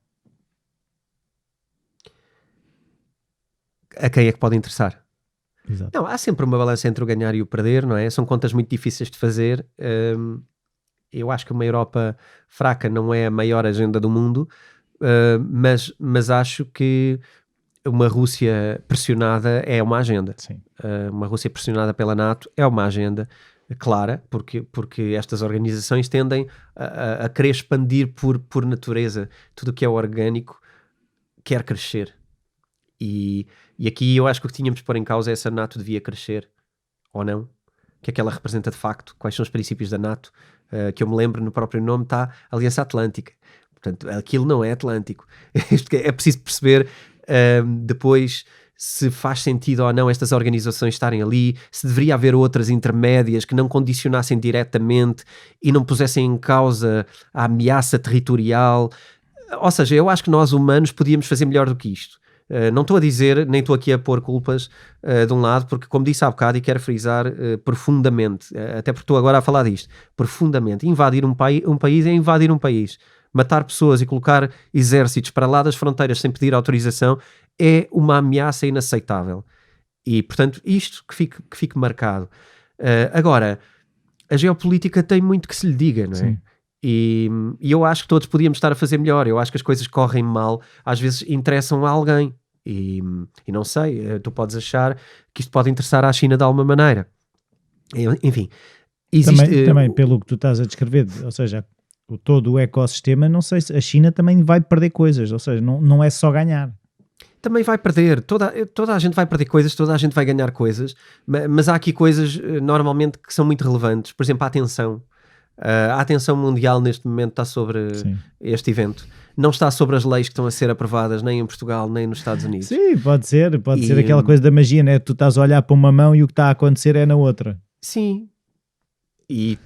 A quem é que pode interessar? Exato. Não, há sempre uma balança entre o ganhar e o perder, não é? São contas muito difíceis de fazer. Eu acho que uma Europa fraca não é a maior agenda do mundo, mas acho que uma Rússia pressionada é uma agenda. Sim. Uma Rússia pressionada pela NATO é uma agenda clara, porque estas organizações tendem a querer expandir por natureza. Tudo o que é orgânico quer crescer. E aqui eu acho que o que tínhamos de pôr em causa é se a NATO devia crescer ou não, o que é que ela representa de facto, quais são os princípios da NATO, que eu me lembro no próprio nome está Aliança Atlântica, portanto aquilo não é Atlântico. É preciso perceber depois se faz sentido ou não estas organizações estarem ali, se deveria haver outras intermédias que não condicionassem diretamente e não pusessem em causa a ameaça territorial. Ou seja, eu acho que nós humanos podíamos fazer melhor do que isto. Não estou a dizer, nem estou aqui a pôr culpas de um lado, porque como disse há bocado e quero frisar profundamente, até porque estou agora a falar disto, profundamente, invadir um país é invadir um país. Matar pessoas e colocar exércitos para lá das fronteiras sem pedir autorização é uma ameaça inaceitável. E, portanto, isto que fique marcado. Agora, a geopolítica tem muito que se lhe diga, não é? Sim. E eu acho que todos podíamos estar a fazer melhor. Eu acho que as coisas correm mal, às vezes interessam a alguém. E não sei, tu podes achar que isto pode interessar à China de alguma maneira. Enfim, existe... Também pelo que tu estás a descrever, ou seja, todo o ecossistema, não sei se a China também vai perder coisas, ou seja, não é só ganhar. Também vai perder, toda a gente vai perder coisas, toda a gente vai ganhar coisas, mas há aqui coisas normalmente que são muito relevantes. Por exemplo, a atenção mundial neste momento está sobre Sim. este evento. Não está sobre as leis que estão a ser aprovadas nem em Portugal, nem nos Estados Unidos. Sim, pode ser aquela coisa da magia, né? Tu estás a olhar para uma mão e o que está a acontecer é na outra. Sim, e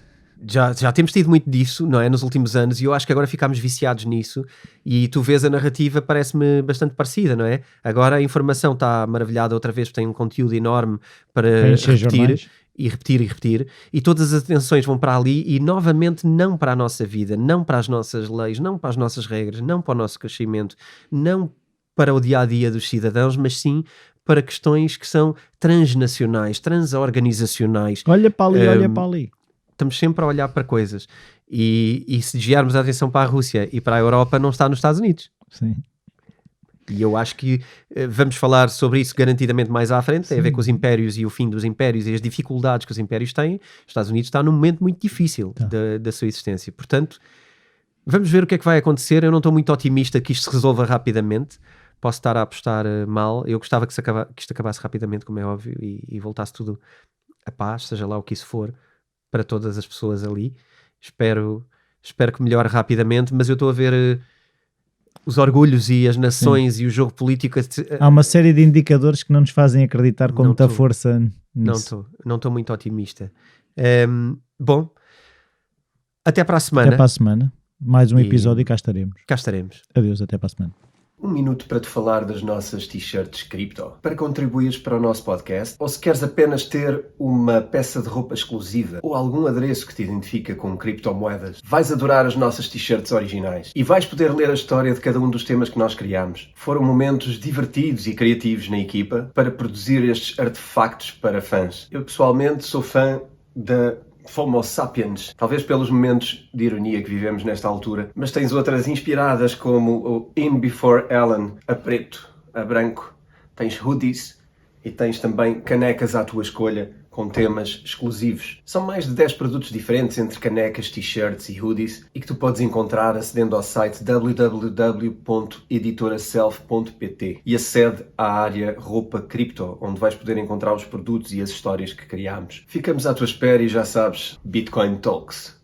já temos tido muito disso, não é, nos últimos anos, e eu acho que agora ficámos viciados nisso, e tu vês a narrativa, parece-me bastante parecida, não é? Agora a informação está maravilhada outra vez, tem um conteúdo enorme para repetir e repetir, e todas as atenções vão para ali, e novamente não para a nossa vida, não para as nossas leis, não para as nossas regras, não para o nosso crescimento, não para o dia-a-dia dos cidadãos, mas sim para questões que são transnacionais, transorganizacionais. Olha para ali, olha para ali. Estamos sempre a olhar para coisas. E se desviarmos a atenção para a Rússia e para a Europa, não está nos Estados Unidos. Sim. E eu acho que vamos falar sobre isso garantidamente mais à frente. Tem a ver com os impérios e o fim dos impérios e as dificuldades que os impérios têm. Os Estados Unidos está num momento muito difícil da sua existência. Portanto, vamos ver o que é que vai acontecer. Eu não estou muito otimista que isto se resolva rapidamente. Posso estar a apostar mal. Eu gostava que isto acabasse rapidamente, como é óbvio, e voltasse tudo a paz, seja lá o que isso for, para todas as pessoas ali. Espero que melhore rapidamente, mas eu estou a ver os orgulhos e as nações Sim. e o jogo político. Há uma série de indicadores que não nos fazem acreditar com muita força nisso. Não estou muito otimista. Bom, até para a semana. Até para a semana. Mais um episódio e cá estaremos. Cá estaremos. Adeus, até para a semana. Um minuto para te falar das nossas t-shirts cripto. Para contribuires para o nosso podcast, ou se queres apenas ter uma peça de roupa exclusiva ou algum adereço que te identifica com criptomoedas, vais adorar as nossas t-shirts originais e vais poder ler a história de cada um dos temas que nós criamos. Foram momentos divertidos e criativos na equipa para produzir estes artefactos para fãs. Eu pessoalmente sou fã da Homo sapiens, talvez pelos momentos de ironia que vivemos nesta altura, mas tens outras inspiradas como o In Before Ellen, a preto, a branco, tens hoodies e tens também canecas à tua escolha com temas exclusivos. São mais de 10 produtos diferentes entre canecas, t-shirts e hoodies e que tu podes encontrar acedendo ao site www.editoraself.pt e acede à área Roupa Cripto, onde vais poder encontrar os produtos e as histórias que criamos. Ficamos à tua espera e já sabes, Bitcoin Talks.